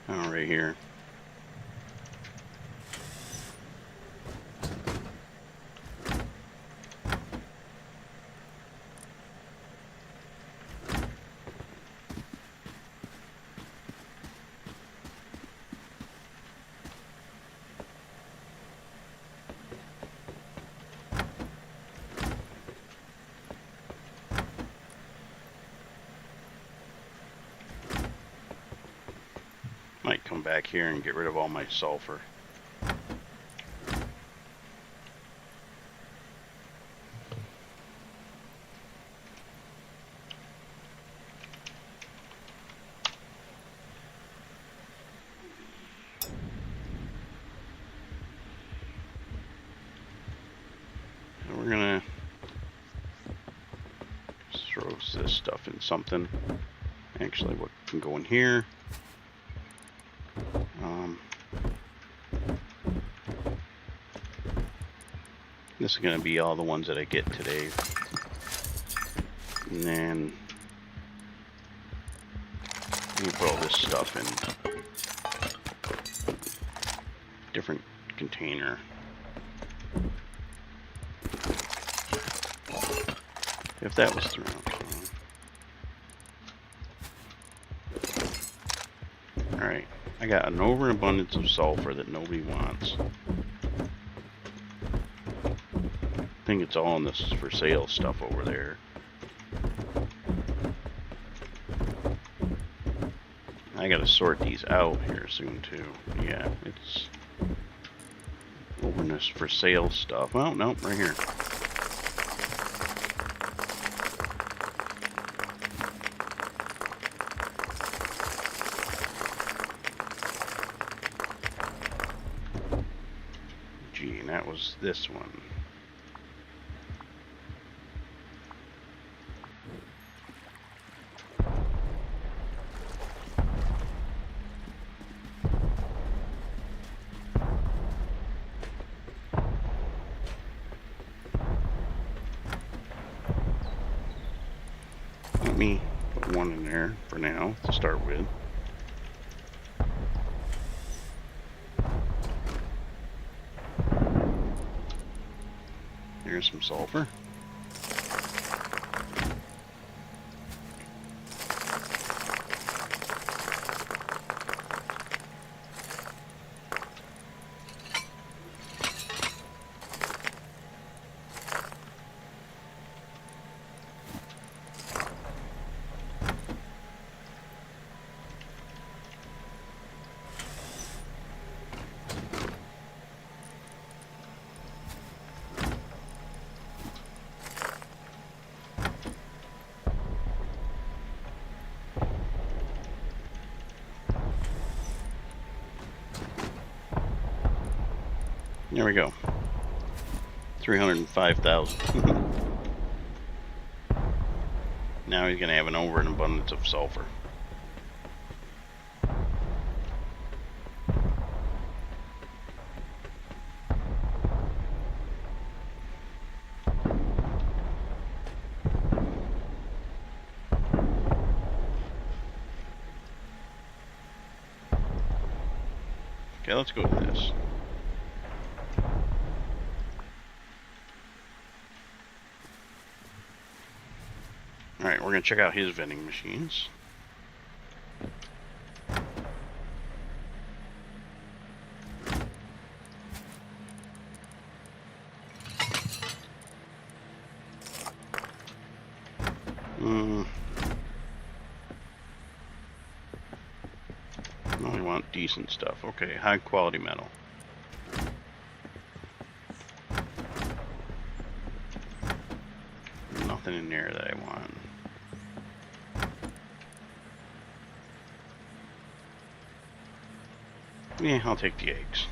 Oh, right here. Might come back here and get rid of all my sulfur. And we're gonna throw this stuff in something. Actually, what can go in here? This is going to be all the ones that I get today. And then let me put all this stuff in different container. If that was thrown. Alright, I got an overabundance of sulfur that nobody wants. I think it's all in this for sale stuff over there. I gotta sort these out here soon too. Yeah, it's over in this for sale stuff. Well, nope, right here. Gee, and that was this one. Let me put one in there for now to start with. Here's some sulfur. There we go. 305,000. Now he's going to have an overabundance of sulfur. Okay, let's go with this. Alright, we're going to check out his vending machines. I want decent stuff. Okay, high quality metal. Nothing in there that I want. Yeah, I'll take the eggs.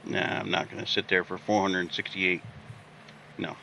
Nah, I'm not going to sit there for 468. No.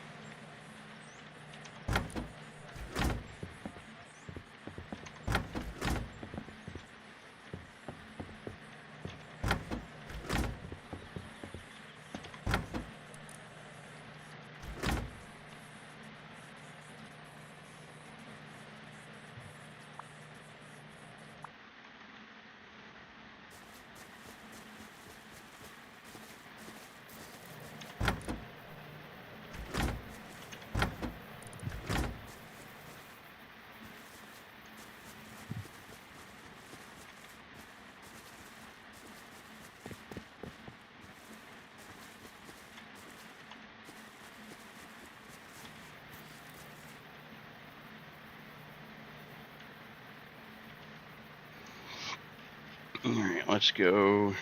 Alright, let's go.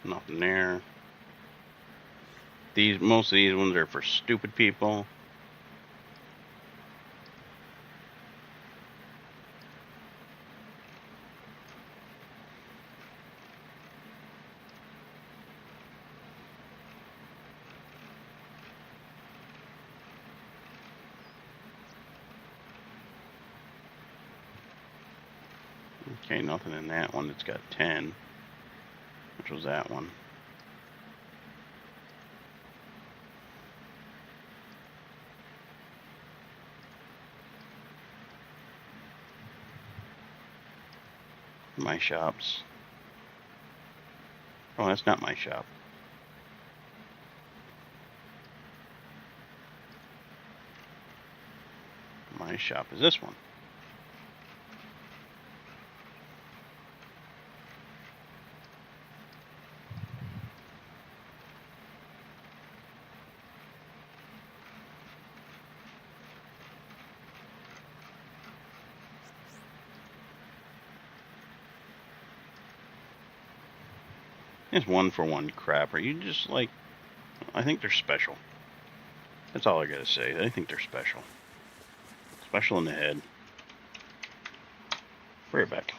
Nothing there. Most of these ones are for stupid people. Okay, nothing in that one that's got 10. Which was that one? My shops. Oh, that's not my shop. My shop is this one. It's 1-for-1 crap. Are you just like... I think they're special. That's all I gotta say. I think they're special. Special in the head. Be right back.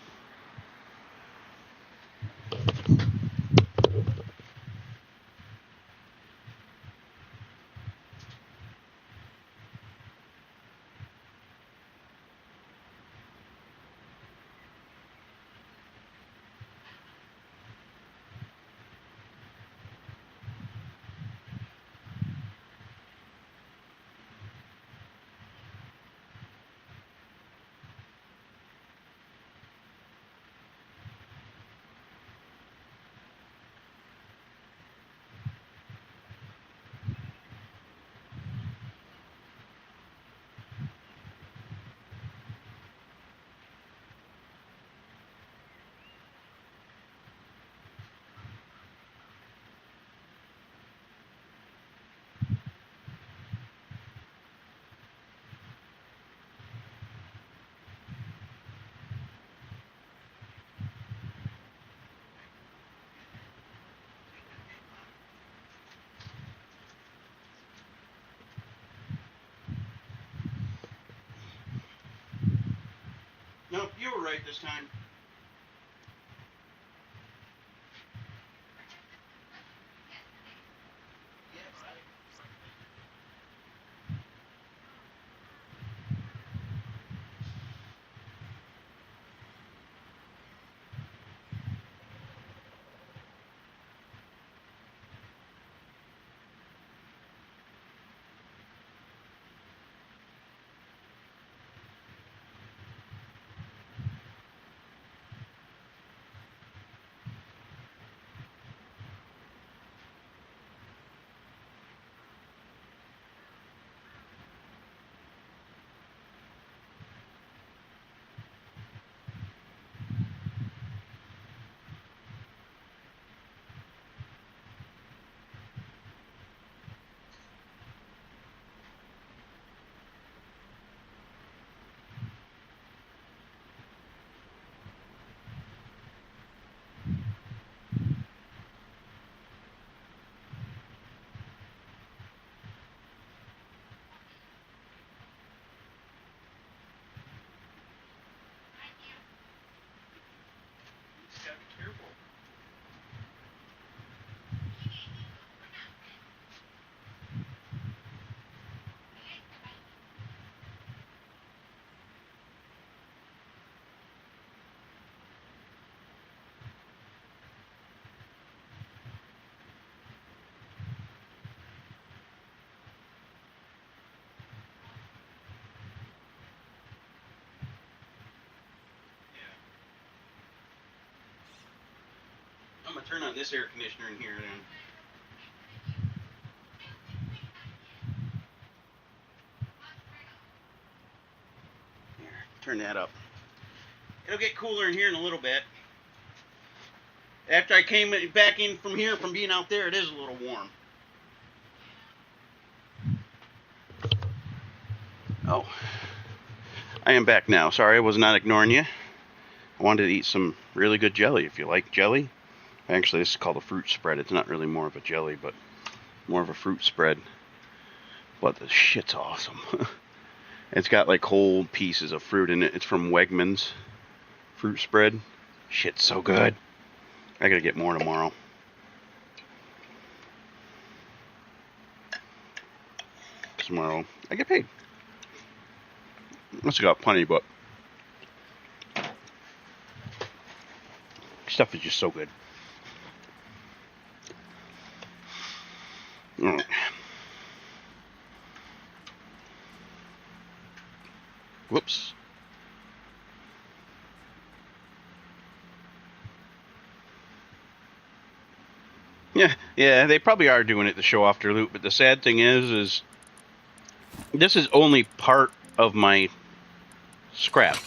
Nope, you were right this time. Gotta be careful. I'm gonna turn on this air conditioner in here then. Here, turn that up. It'll get cooler in here in a little bit. After I came back in from here, from being out there, it is a little warm. Oh, I am back now. Sorry, I was not ignoring you. I wanted to eat some really good jelly. If you like jelly, actually this is called a fruit spread. It's not really more of a jelly, but more of a fruit spread. But the shit's awesome. It's got like whole pieces of fruit in it. It's from Wegmans fruit spread. Shit's so good. I gotta get more tomorrow. Tomorrow I get paid. Must have got plenty, but stuff is just so good. Alright. Whoops. Yeah, they probably are doing it to show off their loot, but the sad thing is this is only part of my scrap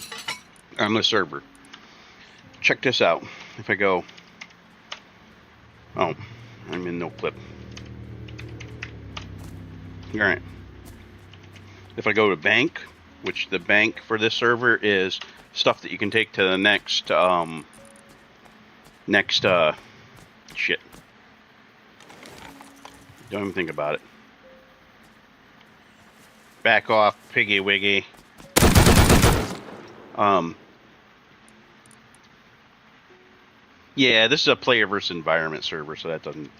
on the server. Check this out. If I go... Oh, I'm in no clip. Alright. If I go to bank, which the bank for this server is stuff that you can take to the next, shit. Don't even think about it. Back off, piggy wiggy. Yeah, this is a player versus environment server, so that doesn't...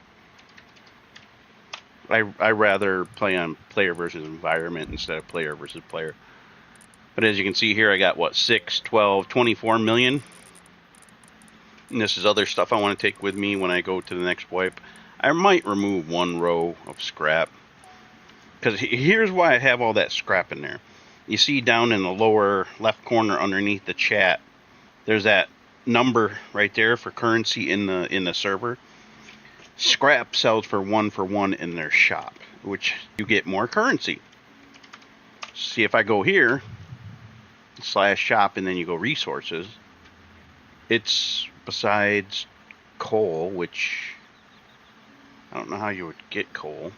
I rather play on player versus environment instead of player versus player. But as you can see here, I got, what, 6, 12, 24 million? And this is other stuff I want to take with me when I go to the next wipe. I might remove one row of scrap. Because here's why I have all that scrap in there. You see down in the lower left corner underneath the chat, there's that number right there for currency in the server. Scrap sells for 1 in their shop, which you get more currency. See, if I go here, /shop, and then you go resources, it's besides coal, which I don't know how you would get coal,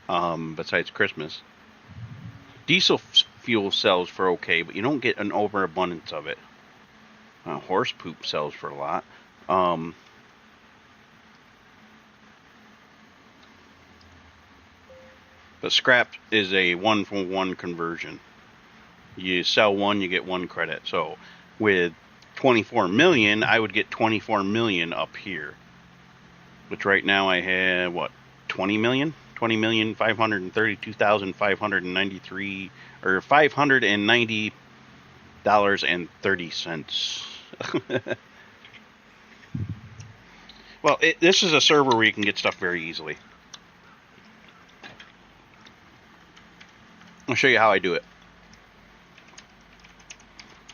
besides Christmas. Diesel fuel sells for okay, but you don't get an overabundance of it. Horse poop sells for a lot. But scrap is a 1-for-1 conversion. You sell one, you get 1 credit. So with 24 million, I would get 24 million up here. Which right now I have, what, 20 million? 20,532,593, or $590.30. Well, this is a server where you can get stuff very easily. I'll show you how I do it.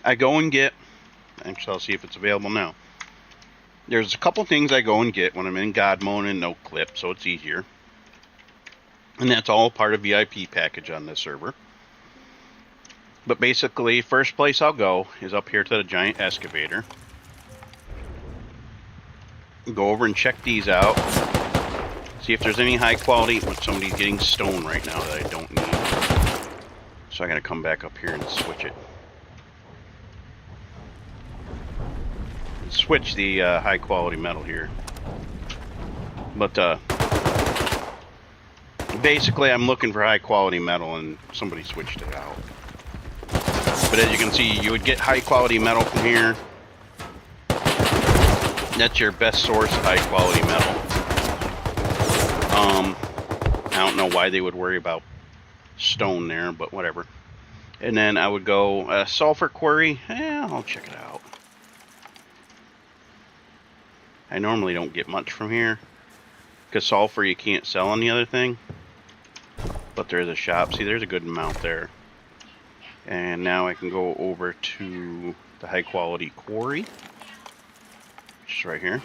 I go and get, actually I'll see if it's available now. There's a couple things I go and get when I'm in God mode and no clip, so it's easier. And that's all part of VIP package on this server. But basically, first place I'll go is up here to the giant excavator. Go over and check these out. See if there's any high quality, but somebody's getting stone right now that I don't need. So I gotta come back up here and switch it. Switch the high quality metal here. But basically I'm looking for high quality metal and somebody switched it out. But as you can see, you would get high quality metal from here. That's your best source of high quality metal. I don't know why they would worry about stone there, but whatever. And then I would go sulfur quarry. I'll check it out. I normally don't get much from here because sulfur you can't sell on the other thing, but there's a shop. See, there's a good amount there. And now I can go over to the high quality quarry, which is right here.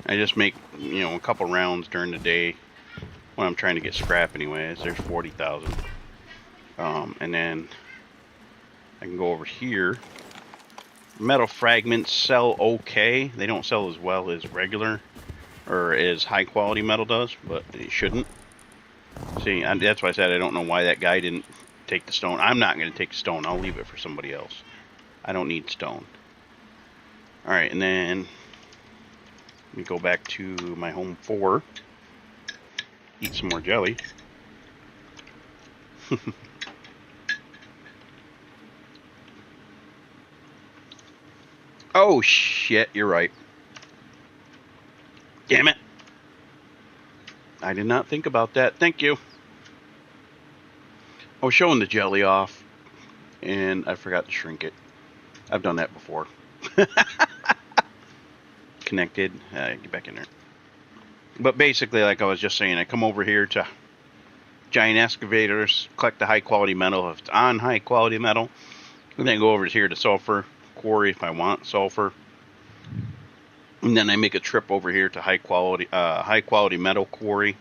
I just make, a couple rounds during the day when I'm trying to get scrap anyways. There's 40,000. And then I can go over here. Metal fragments sell okay. They don't sell as well as regular or as high quality metal does, but it shouldn't. See, that's why I said I don't know why that guy didn't take the stone. I'm not going to take the stone. I'll leave it for somebody else. I don't need stone. Alright, and then we go back to my home 4. Eat some more jelly. Oh shit, you're right. Damn it. I did not think about that. Thank you. I was showing the jelly off, and I forgot to shrink it. I've done that before. Connected. Get back in there. But basically, like I was just saying, I come over here to Giant Excavators, collect the high quality metal if it's on high quality metal, and then go over here to Sulfur Quarry if I want sulfur. And then I make a trip over here to high quality metal quarry,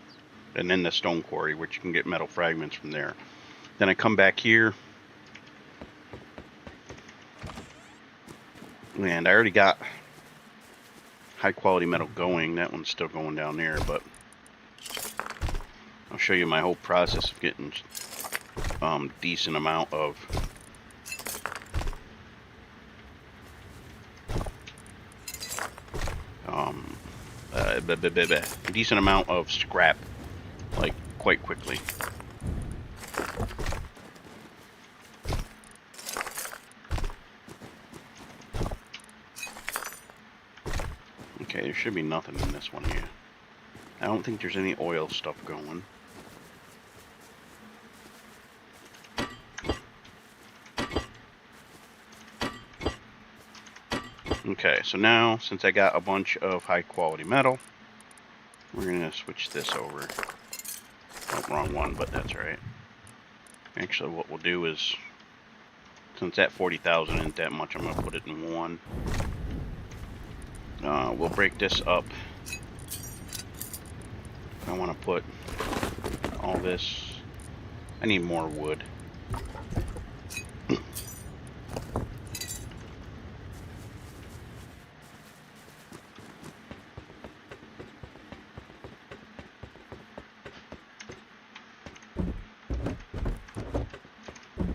and then the stone quarry, which you can get metal fragments from there. Then I come back here, and I already got high quality metal going. That one's still going down there, but I'll show you my whole process of getting decent amount of decent amount of scrap, like quite quickly. Okay, there should be nothing in this one here. I don't think there's any oil stuff going. Okay, so now, since I got a bunch of high quality metal, we're gonna switch this over. Oh, wrong one, but that's alright. Actually, what we'll do is, since that 40,000 isn't that much, I'm gonna put it in one. We'll break this up. I want to put all this. I need more wood.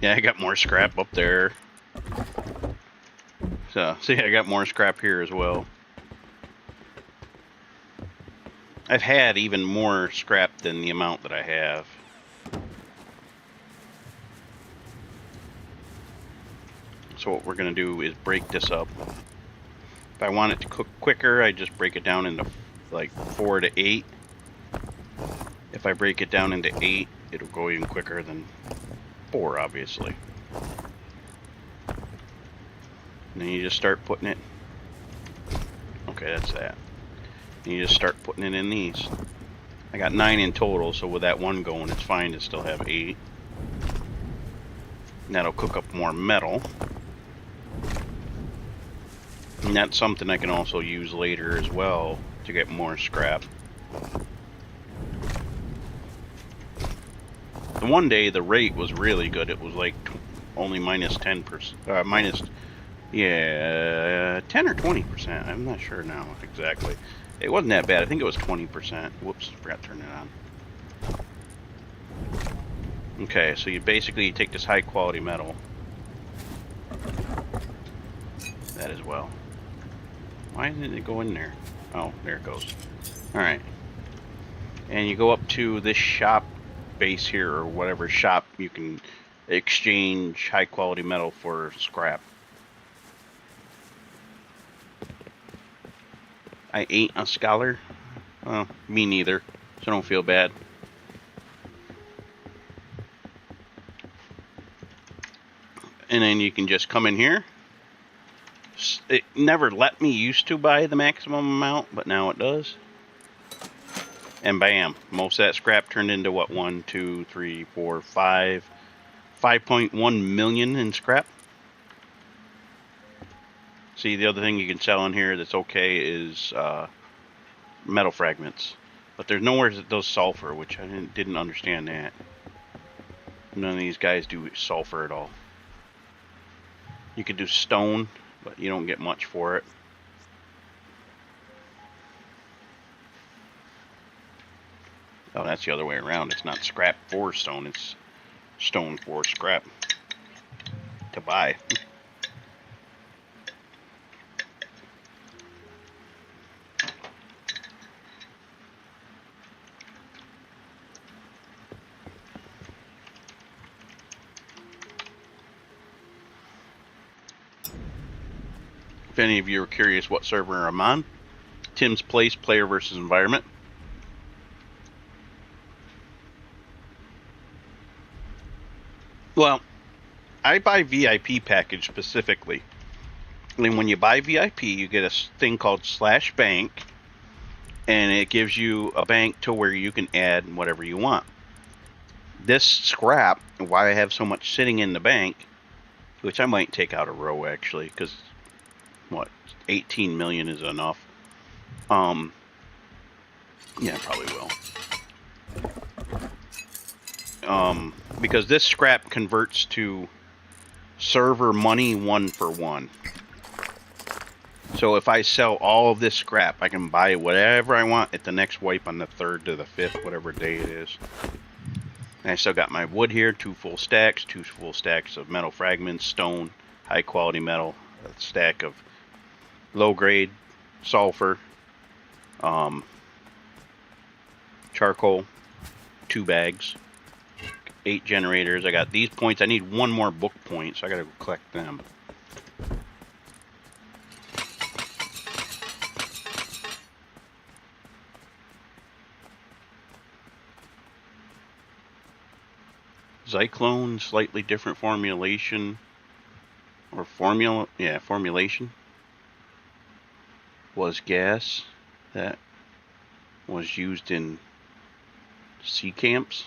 Yeah, I got more scrap up there. So, see, I got more scrap here as well. I've had even more scrap than the amount that I have. So what we're going to do is break this up. If I want it to cook quicker, I just break it down into like 4 to 8. If I break it down into 8, it'll go even quicker than 4, obviously. And then you just start putting it. Okay, that's that. And you just start putting it in these. I got 9 in total, so with that one going, it's fine to still have 8. And that'll cook up more metal. And that's something I can also use later as well to get more scrap. The one day the rate was really good. It was like only minus 10%. Yeah, 10 or 20%. I'm not sure now exactly. It wasn't that bad. I think it was 20%. Whoops, forgot to turn it on. Okay, so you basically take this high quality metal. That as well. Why didn't it go in there? Oh, there it goes. Alright. And you go up to this shop base here, or whatever shop you can exchange high quality metal for scrap. I ain't a scholar. Well, me neither, so don't feel bad. And then you can just come in here. It never let me used to buy the maximum amount, but now it does. And bam, most of that scrap turned into what? 1, 2, 3, 4, 5. 5.1 million in scrap. See, the other thing you can sell in here that's okay is metal fragments. But there's nowhere that does sulfur, which I didn't understand that. None of these guys do sulfur at all. You could do stone, but you don't get much for it. Oh, that's the other way around. It's not scrap for stone, it's stone for scrap to buy. If any of you are curious what server I'm on, Tim's Place, player versus environment. Well, I buy VIP package specifically. And when you buy VIP, you get a thing called /bank, and it gives you a bank to where you can add whatever you want. This scrap, why I have so much sitting in the bank, which I might take out a row actually, because what, 18 million is enough. Yeah, probably will. Because this scrap converts to server money 1-for-1. So if I sell all of this scrap, I can buy whatever I want at the next wipe on the 3rd to the 5th, whatever day it is. And I still got my wood here, 2 full stacks of metal fragments, stone, high quality metal, a stack of low grade sulfur, charcoal, 2 bags, 8 generators. I got these points. I need 1 more book point, so I gotta go collect them. Zyklone, slightly different formulation, or formulation, was gas that was used in sea camps.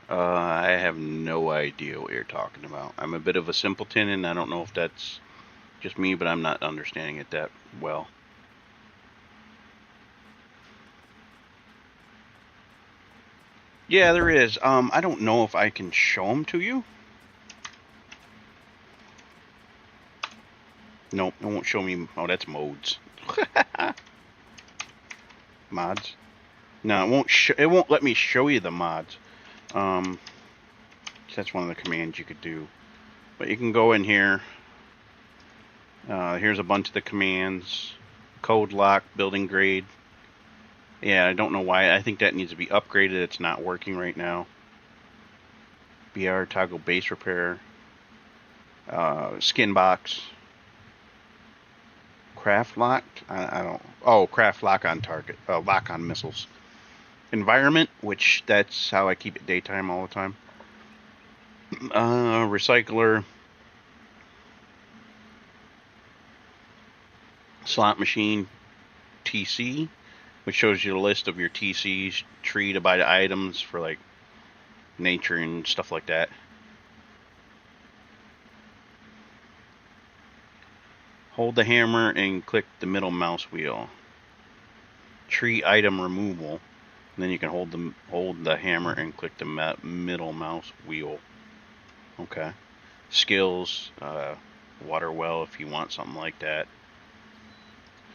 I have no idea what you're talking about. I'm a bit of a simpleton, and I don't know if that's just me, but I'm not understanding it that well. Yeah, there is. I don't know if I can show them to you. Nope, it won't show me. Oh, that's modes. Mods. No, it won't. It won't let me show you the mods. That's one of the commands you could do. But you can go in here. Here's a bunch of the commands. Code lock, building grade. Yeah, I don't know why. I think that needs to be upgraded. It's not working right now. BR toggle base repair. Skin box. Craft lock. I don't. Oh, craft lock on target. Lock on missiles. Environment, which that's how I keep it daytime all the time. Recycler. Slot machine. TC, which shows you the list of your TCs, tree to buy the items for like nature and stuff like that. Hold the hammer and click the middle mouse wheel. Tree item removal. And then you can hold the hammer and click the middle mouse wheel. Okay. Skills, water well if you want something like that.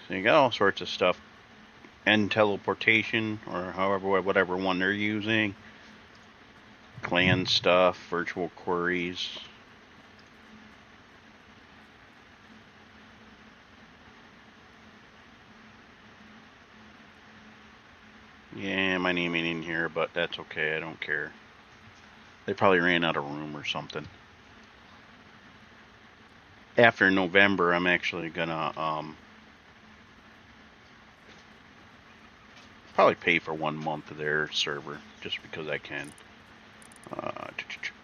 So you got all sorts of stuff. End teleportation, or whatever one they're using. Clan stuff, virtual queries. Yeah, my name ain't in here, but that's okay. I don't care. They probably ran out of room or something. After November, I'm actually gonna probably pay for 1 month of their server just because I can.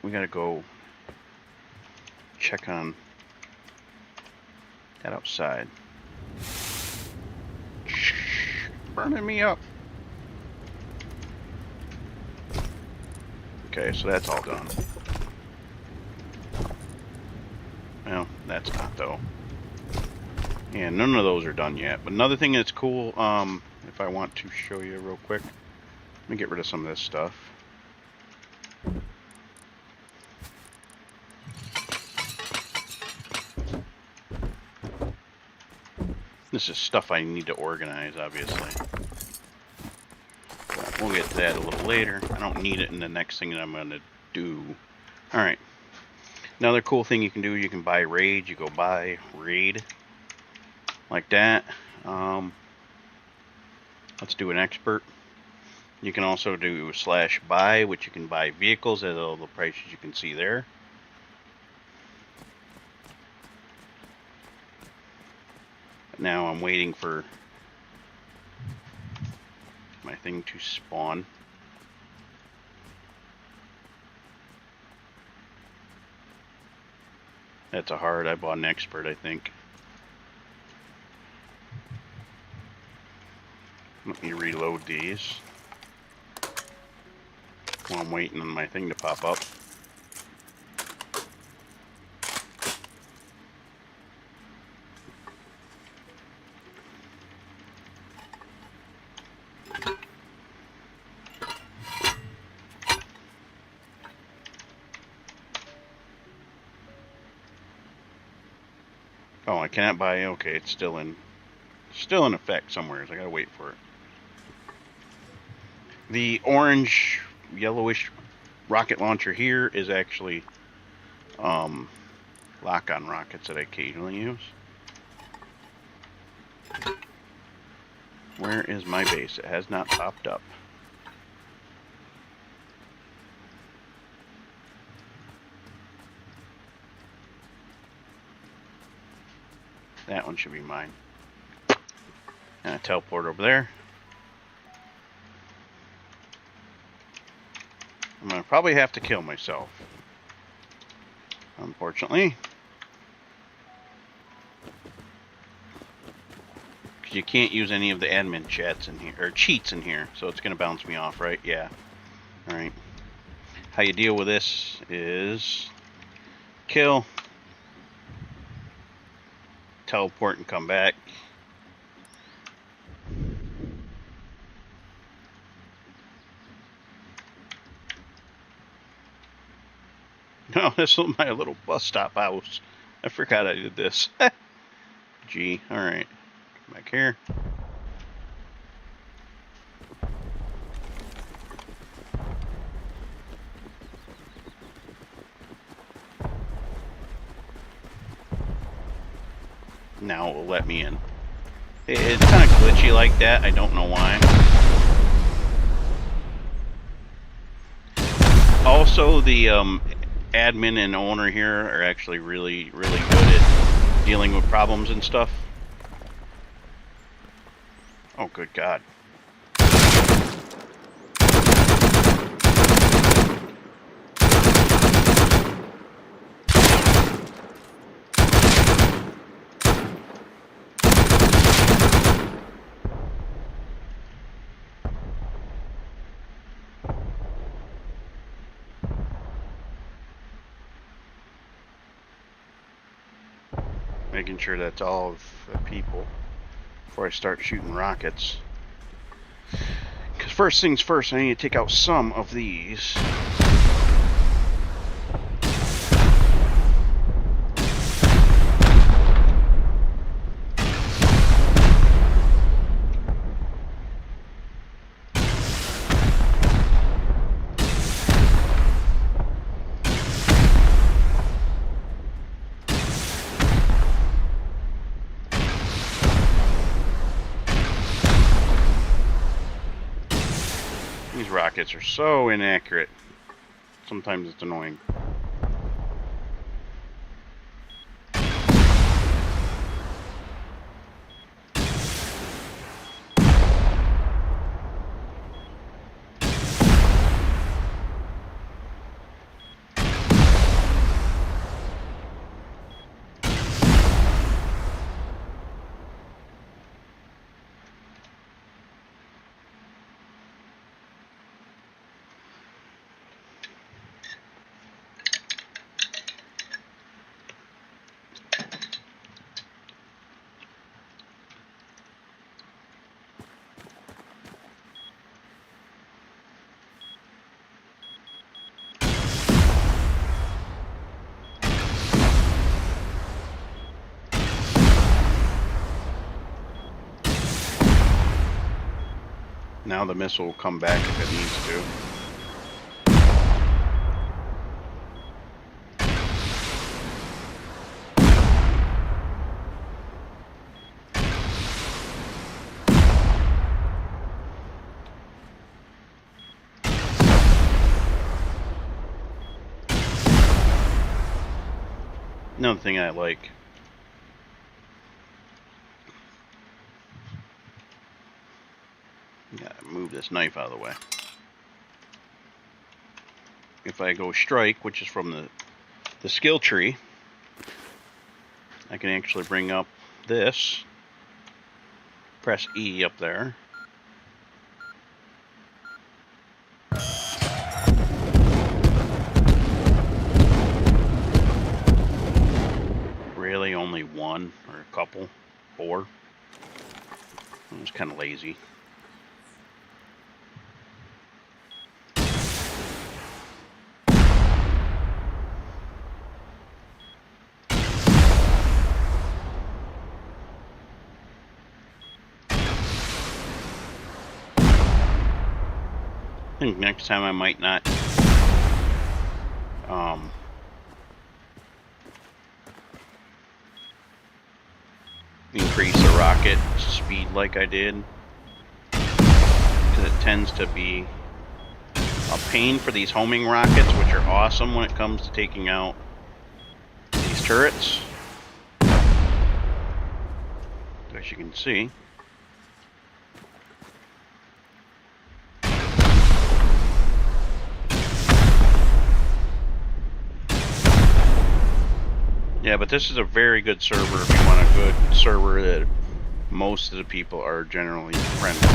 We gotta go check on that outside. Burning me up. Okay, so that's all done. Well, that's not though. Yeah, none of those are done yet. But another thing that's cool, if I want to show you real quick, let me get rid of some of this stuff. This is stuff I need to organize, obviously. But we'll get to that a little later. I don't need it in the next thing that I'm going to do. Alright. Another cool thing you can do, you can buy raid. You go buy raid. Like that. Let's do an expert. You can also do /buy, which you can buy vehicles at all the prices you can see there. Now I'm waiting for my thing to spawn. That's a hard. I bought an expert, I think. Let me reload these while I'm waiting on my thing to pop up. Oh, I cannot buy. Okay, it's still in effect somewhere. So I gotta wait for it. The orange, yellowish rocket launcher here is actually lock-on rockets that I occasionally use. Where is my base? It has not popped up. That one should be mine. And I teleport over there. I'm going to probably have to kill myself, unfortunately. Because you can't use any of the admin chats in here, or cheats in here, so it's going to bounce me off, right? Yeah. Alright. How you deal with this is kill, teleport and come back. No, this is my little bus stop house. I forgot I did this. Gee, alright. Come back here. Now it will let me in. It's kind of glitchy like that. I don't know why. Also, the admin and owner here are actually really good at dealing with problems and stuff. Oh, good God. Making sure that's all of the people before I start shooting rockets. Because first things first, I need to take out some of these. These rockets are so inaccurate. Sometimes it's annoying. Now the missile will come back if it needs to. Another thing I like. Gotta move this knife out of the way. If I go strike, which is from the skill tree, I can actually bring up this. Press E up there. Really only one or a couple? 4? I was kind of lazy. I think next time I might not increase the rocket speed like I did, because it tends to be a pain for these homing rockets, which are awesome when it comes to taking out these turrets, as you can see. Yeah, but this is a very good server if you want a good server that most of the people are generally friendly.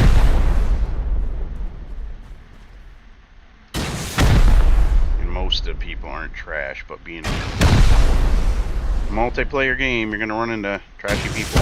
And most of the people aren't trash, but being a multiplayer game, you're going to run into trashy people.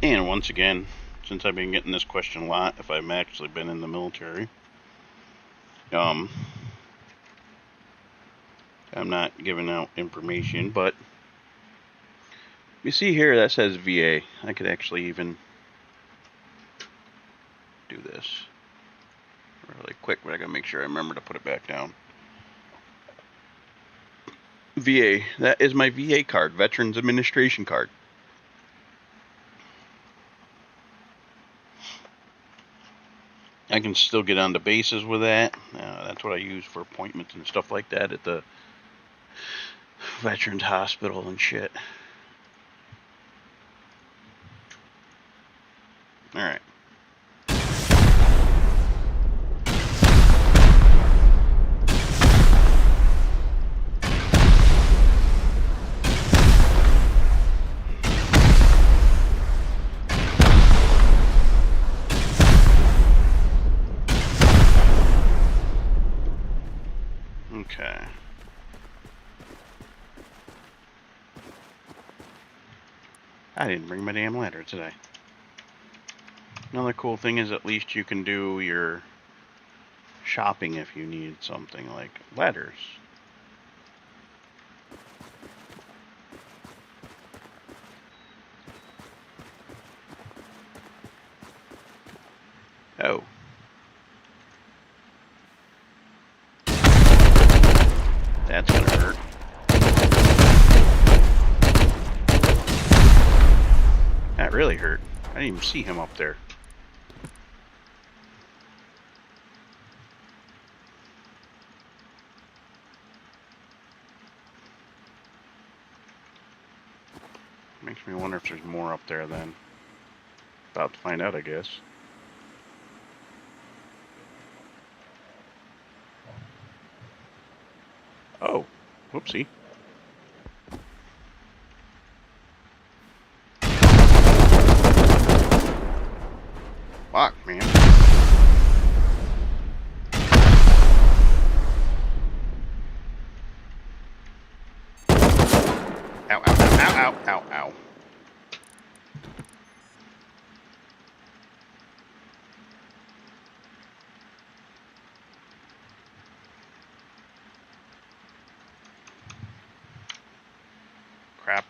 And once again, since I've been getting this question a lot, if I've actually been in the military, I'm not giving out information, but you see here that says VA. I could actually even do this really quick, but I gotta make sure I remember to put it back down. VA, that is my VA card, Veterans Administration card. I can still get onto bases with that. That's what I use for appointments and stuff like that at the Veterans Hospital and shit. Alright. Okay. I didn't bring my damn ladder today. Another cool thing is at least you can do your shopping if you need something like ladders. Oh. That's gonna hurt. That really hurt. I didn't even see him up there. Makes me wonder if there's more up there then. About to find out, I guess. Oh, whoopsie. Fuck, man. Ow, ow, ow, ow, ow, ow. Crap.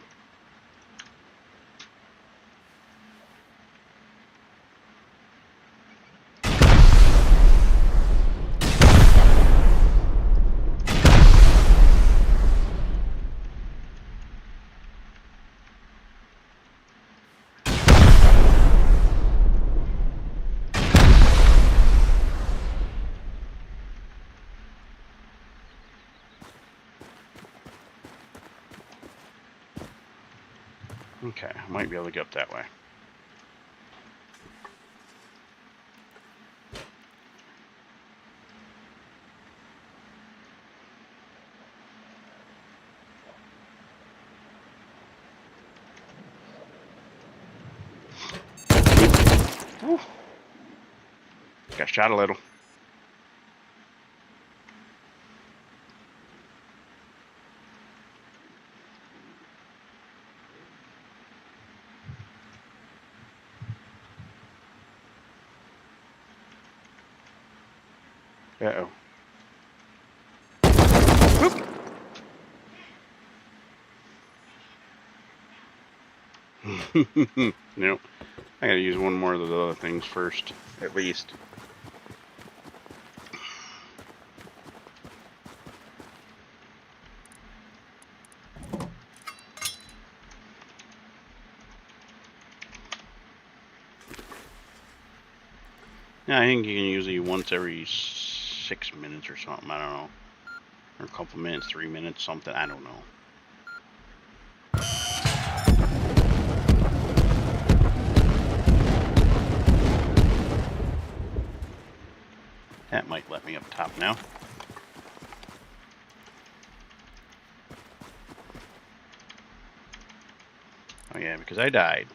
Okay, I might be able to get up that way. Whew. Got shot a little. Uh-oh. Nope. I gotta use one more of those other things first, at least. Yeah, I think you can use it once every 6 minutes or something, I don't know. Or a couple minutes, 3 minutes, something, I don't know. That might let me up top now. Oh yeah, because I died.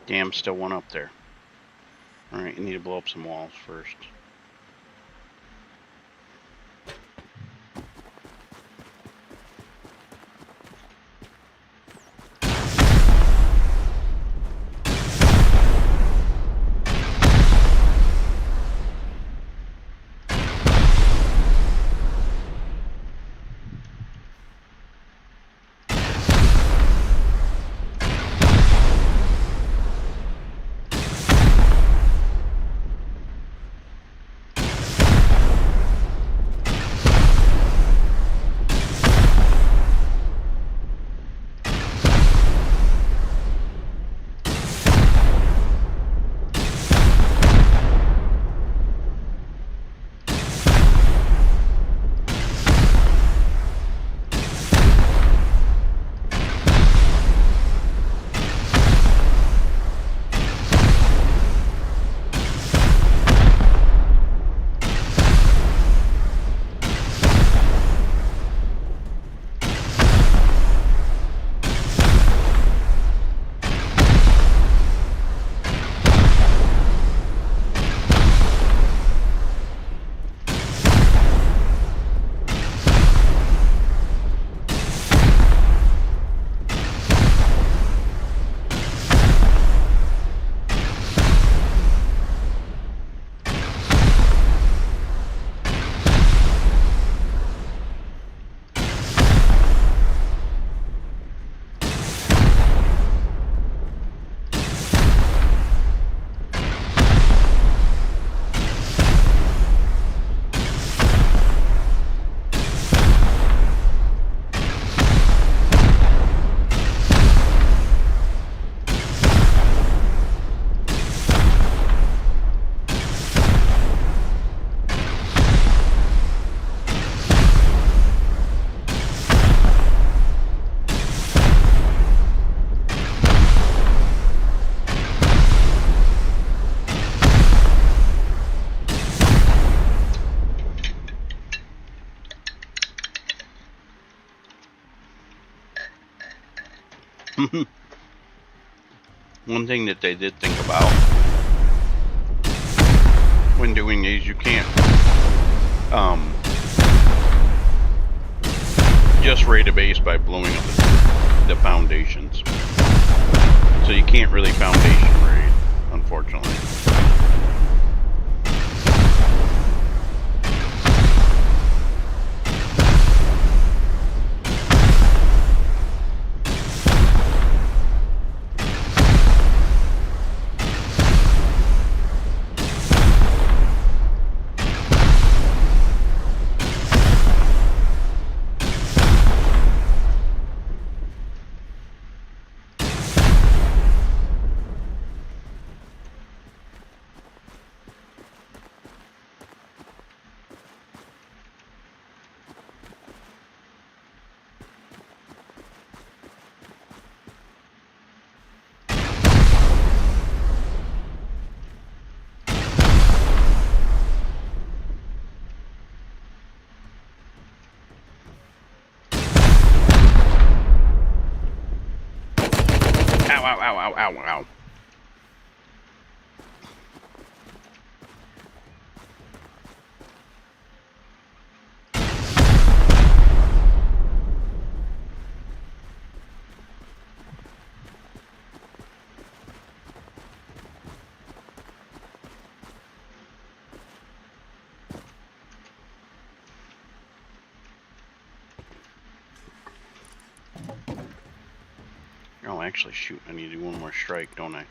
Damn, still one up there. Alright, you need to blow up some walls first. One thing that they did think about when doing these, you can't just raid a base by blowing up the foundations. So you can't really foundation raid, unfortunately. Ow. Oh, actually, shoot, I need to do one more strike, don't I?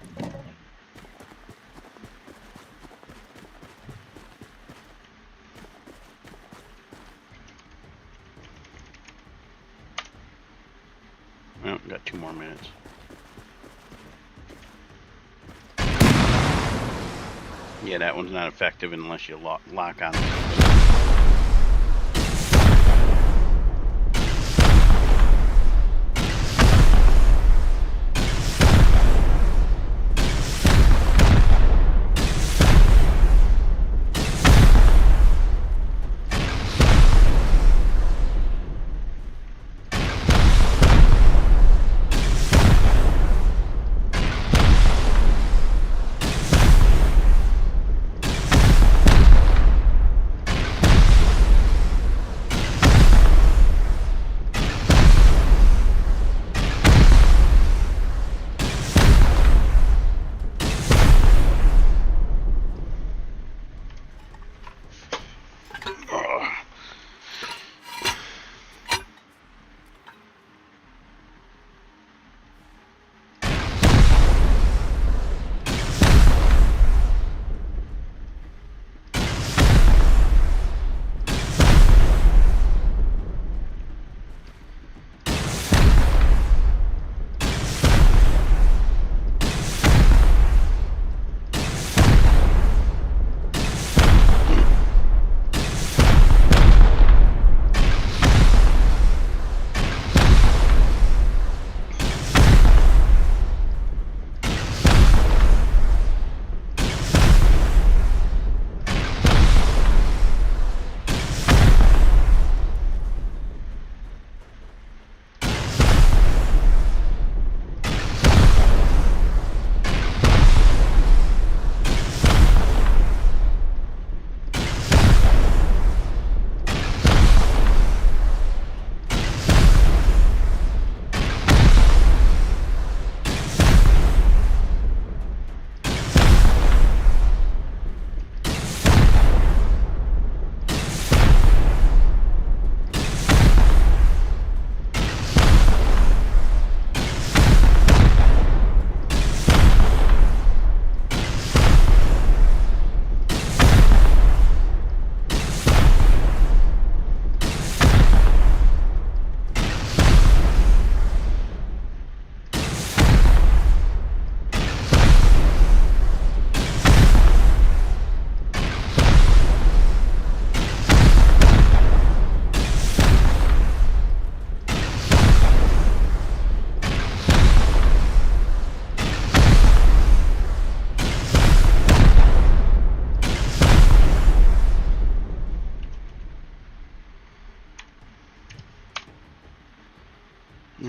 Well, got 2 more minutes. Yeah, that one's not effective unless you lock on it.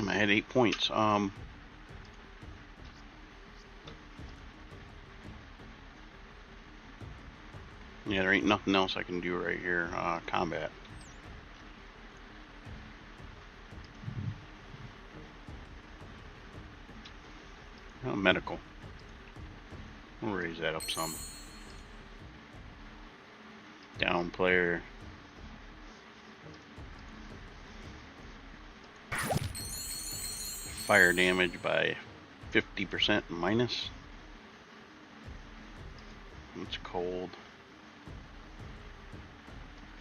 I had 8 points. Yeah, there ain't nothing else I can do right here. Combat. Oh, medical. We'll raise that up some. Down player. Fire damage by 50% minus. It's cold.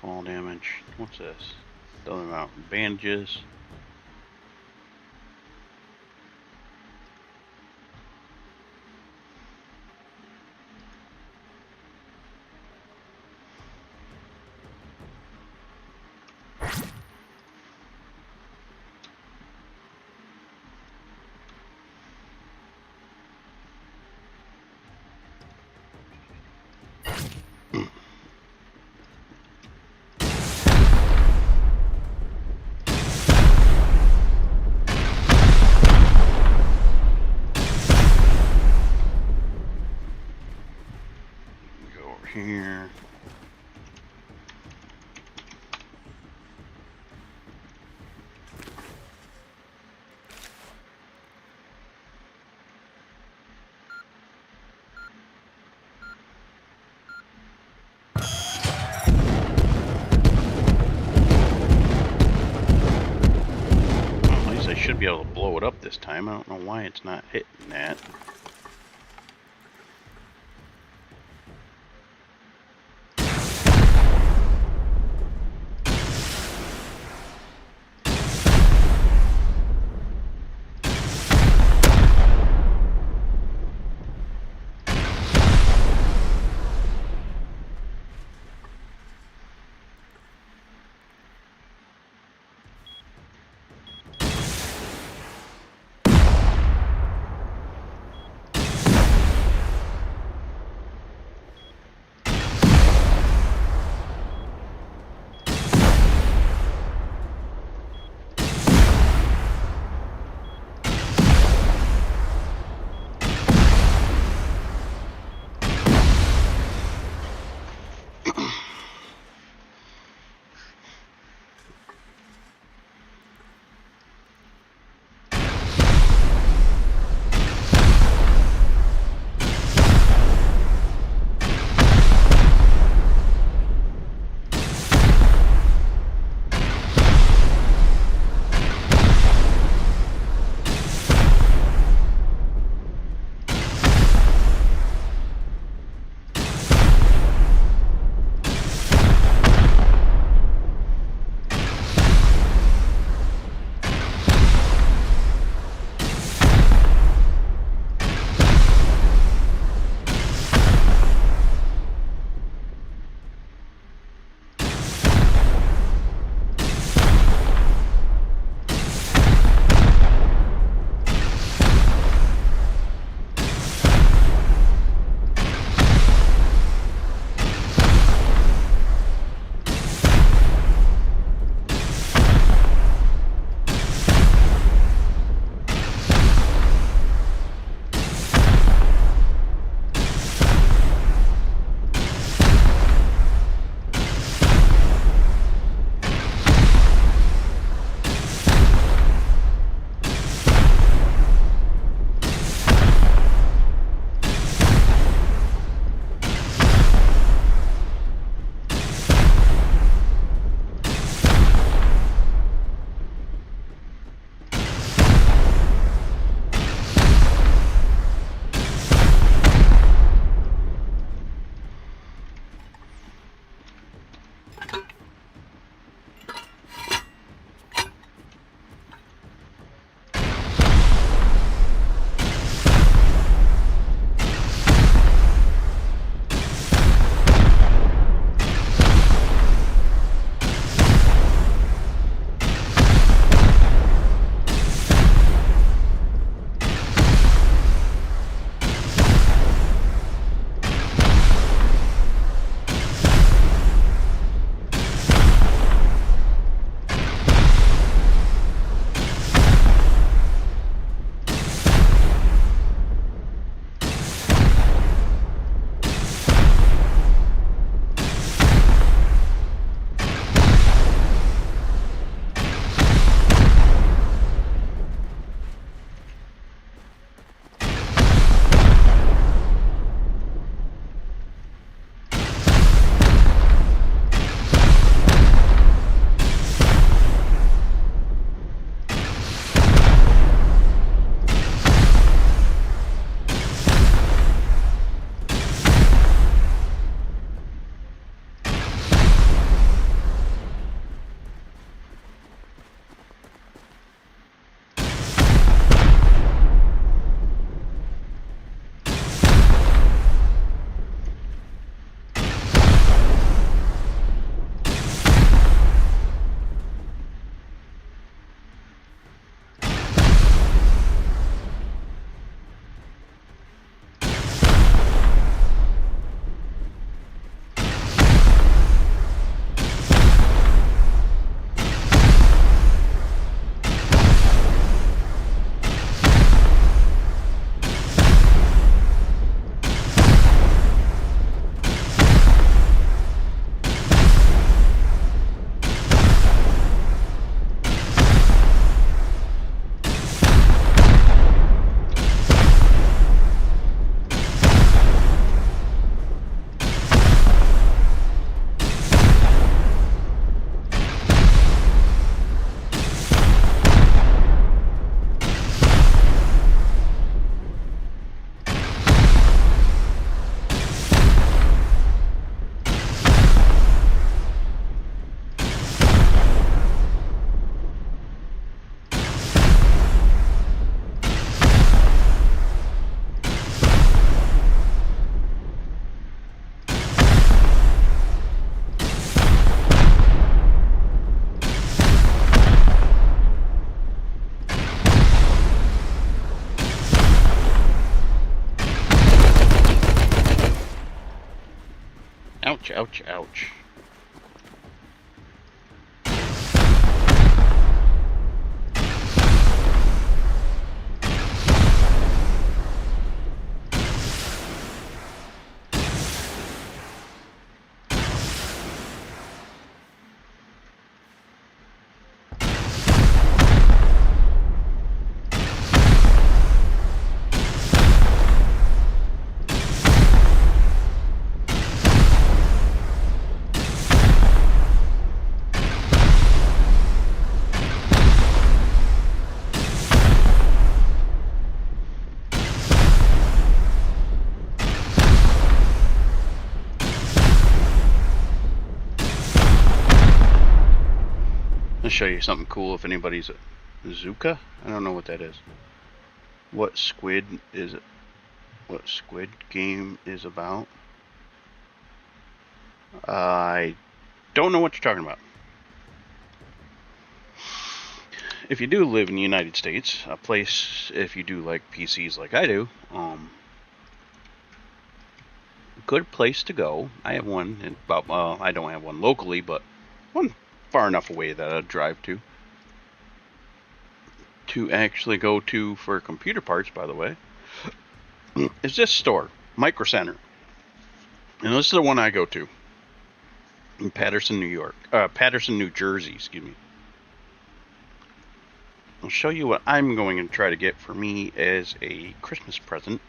Fall damage. What's this? Doesn't matter. Bandages. Go over here. Should be able to blow it up this time. I don't know why it's not hitting that. Ouch, ouch, ouch. I'll show you something cool if anybody's Zuka. I don't know what that is. What squid is it? What Squid Game is about? I don't know what you're talking about. If you do live in the United States, a place, if you do like PCs like I do, good place to go. I have one in about, I don't have one locally, but one far enough away that I'd drive to actually go to for computer parts, by the way, is this store, Micro Center. And this is the one I go to in Patterson, New Jersey, excuse me. I'll show you what I'm going to try to get for me as a Christmas present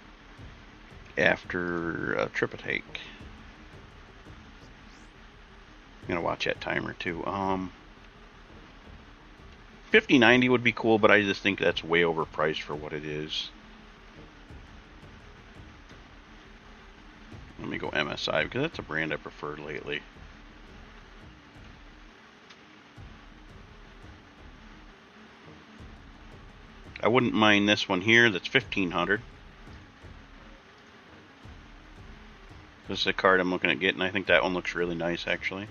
after a trip I take. I'm going to watch that timer too. 5090 would be cool, but I just think that's way overpriced for what it is. Let me go MSI because that's a brand I preferred lately. I wouldn't mind this one here that's 1500. This is a card I'm looking at getting. I think that one looks really nice actually.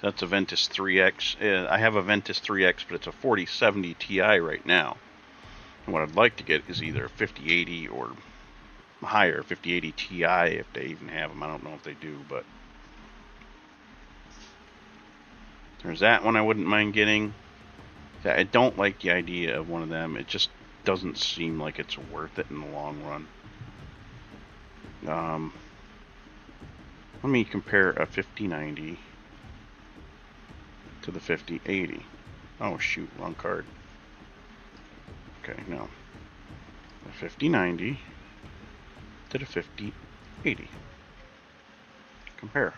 That's a Ventus 3X. I have a Ventus 3X, but it's a 4070 Ti right now. And what I'd like to get is either a 5080 or higher, 5080 Ti if they even have them. I don't know if they do, but there's that one I wouldn't mind getting. I don't like the idea of one of them. It just doesn't seem like it's worth it in the long run. Let me compare a 5090 to the 5080. Oh shoot, wrong card. Okay, no. The 5090 to the 5080. Compare.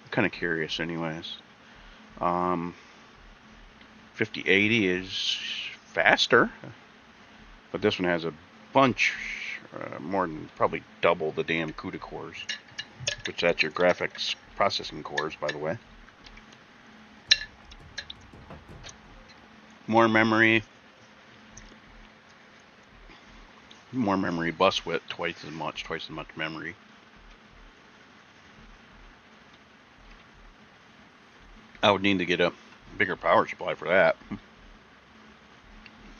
I'm kind of curious anyways. 5080 is faster, but this one has a bunch, more than probably double the damn CUDA cores, which that's your graphics processing cores, by the way. More memory, bus width, twice as much memory. I would need to get a bigger power supply for that.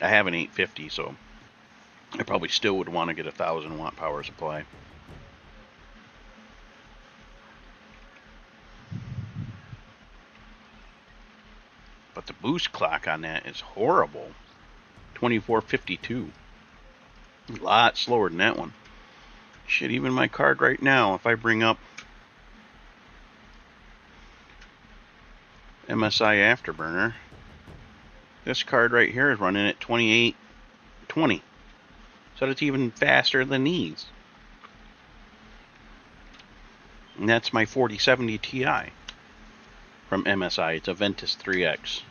I have an 850, so I probably still would want to get a 1000 watt power supply. But the boost clock on that is horrible. 2452. A lot slower than that one. Shit, even my card right now, if I bring up MSI Afterburner, this card right here is running at 2820. So that's even faster than these. And that's my 4070 Ti from MSI. It's a Ventus 3X.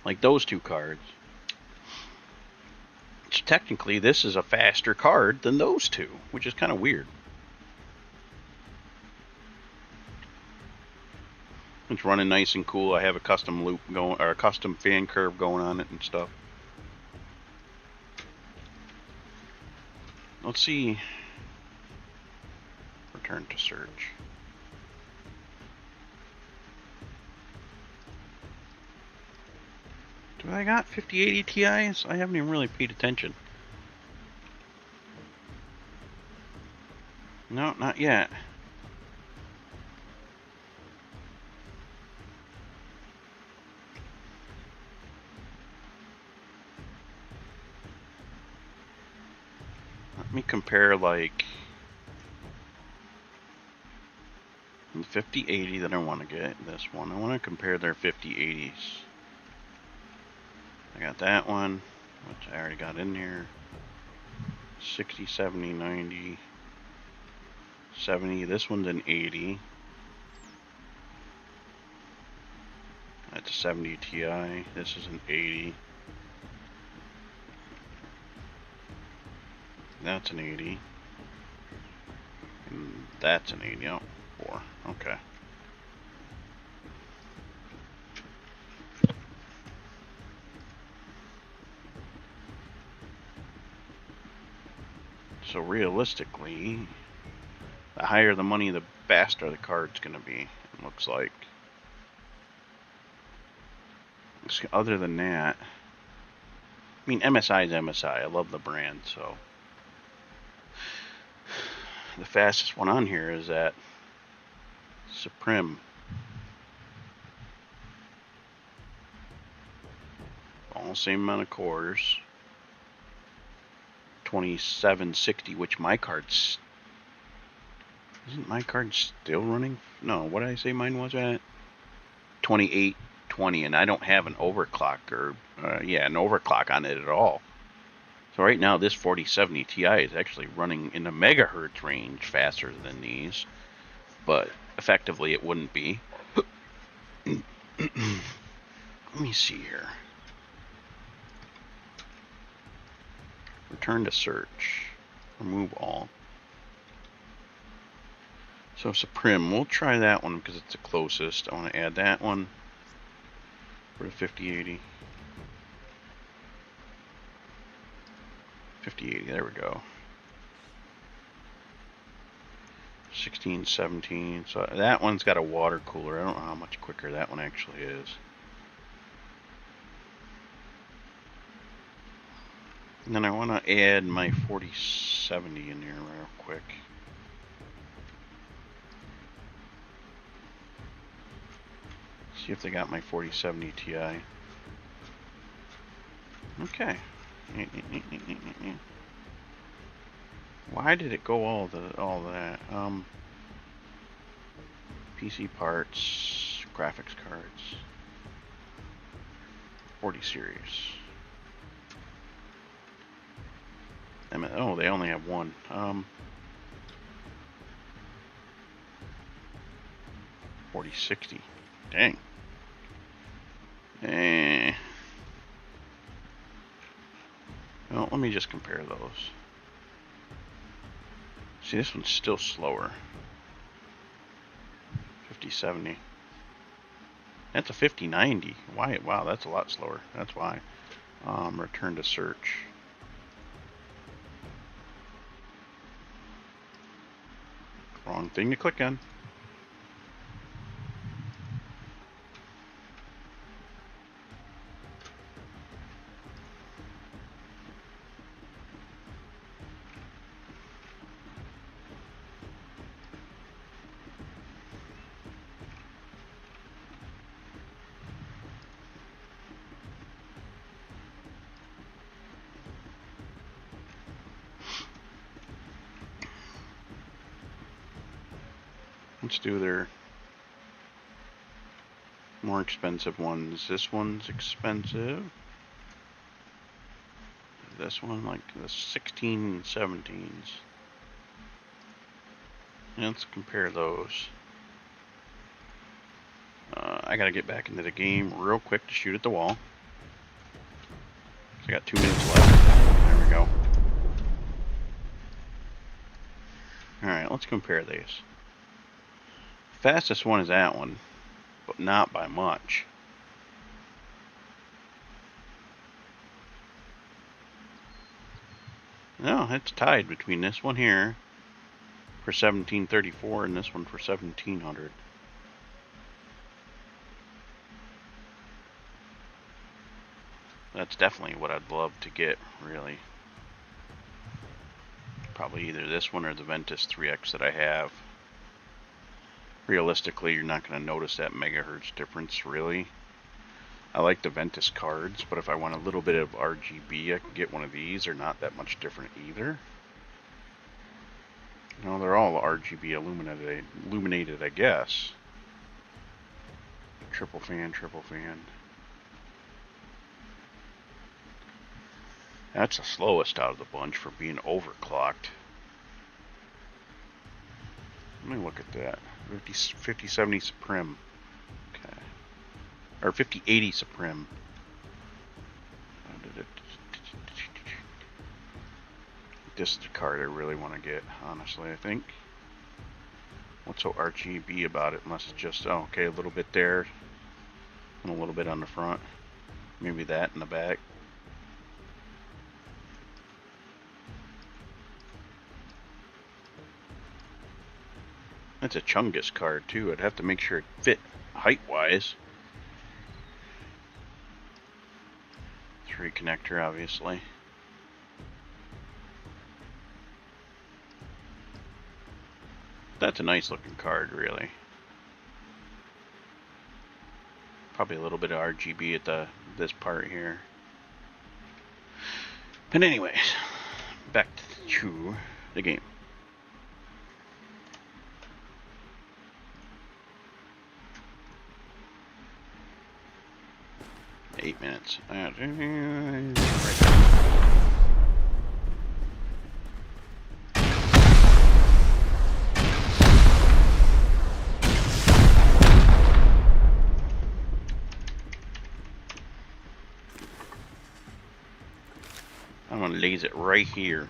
Like those two cards. So technically, this is a faster card than those two, which is kind of weird. It's running nice and cool. I have a custom loop going, or a custom fan curve going on it and stuff. Let's see. Return to search. Do I got 5080 Ti's? I haven't even really paid attention. No, not yet. Let me compare, like, the 5080 that I want to get. This one. I want to compare their 5080s. I got that one, which I already got in here. 60, 70, 90, 70. This one's an 80. That's a 70 Ti. This is an 80. That's an 80. And that's an 80. Oh, 4. Okay. So realistically, the higher the money, the faster the card's going to be, it looks like. Other than that, I mean, MSI is MSI. I love the brand, so. The fastest one on here is at Supreme. All the same amount of cores. 2760, which my card's... Isn't my card still running? No, what did I say mine was at? 2820, and I don't have an overclock or... an overclock on it at all. So right now, this 4070 Ti is actually running in the megahertz range faster than these, but effectively it wouldn't be. Let me see here. Return to search. Remove all. So Supreme, we'll try that one because it's the closest. I want to add that one for the 5080. 5080, there we go. 16, 17. So that one's got a water cooler. I don't know how much quicker that one actually is. And then I want to add my 4070 in here real quick. See if they got my 4070 Ti. Okay. Why did it go all that? PC parts, graphics cards, 40 series. Oh, they only have one. 4060. Dang. Well, let me just compare those. See, this one's still slower. 5070. That's a 5090. Why? Wow, that's a lot slower. That's why. Return to search. Wrong thing to click on. Let's do their more expensive ones. This one's expensive. This one, like the 16 and 17s. Let's compare those. I gotta get back into the game real quick to shoot at the wall. So I got 2 minutes left. There we go. Alright, let's compare these. Fastest one is that one, but not by much. No, it's tied between this one here for 1734 and this one for 1700. That's definitely what I'd love to get, really. Probably either this one or the Ventus 3X that I have. Realistically, you're not going to notice that megahertz difference, really. I like the Ventus cards, but if I want a little bit of RGB, I can get one of these. They're not that much different either. No, they're all RGB illuminated, I guess. Triple fan, triple fan. That's the slowest out of the bunch for being overclocked. Let me look at that. 5070 Supreme. Okay. Or 5080 Supreme. This is the card I really want to get, honestly, I think. What's so RGB about it? Unless it's just, oh, okay, a little bit there. And a little bit on the front. Maybe that in the back. That's a Chungus card, too. I'd have to make sure it fit height-wise. 3 connector, obviously. That's a nice looking card, really. Probably a little bit of RGB at this part here. But anyways, back to the game. Eight minutes. I'm gonna laze it right here.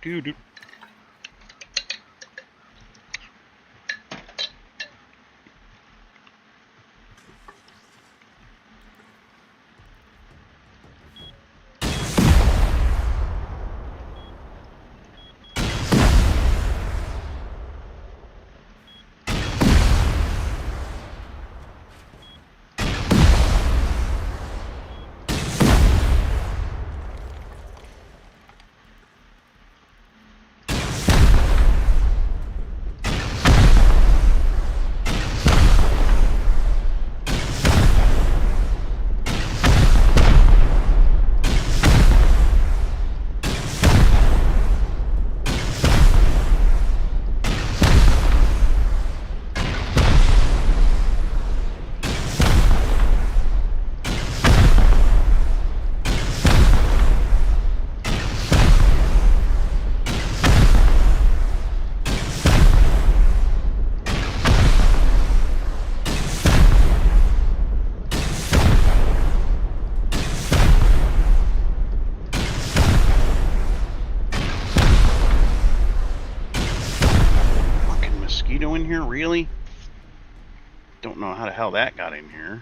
Do. In here, really? Don't know how the hell that got in here.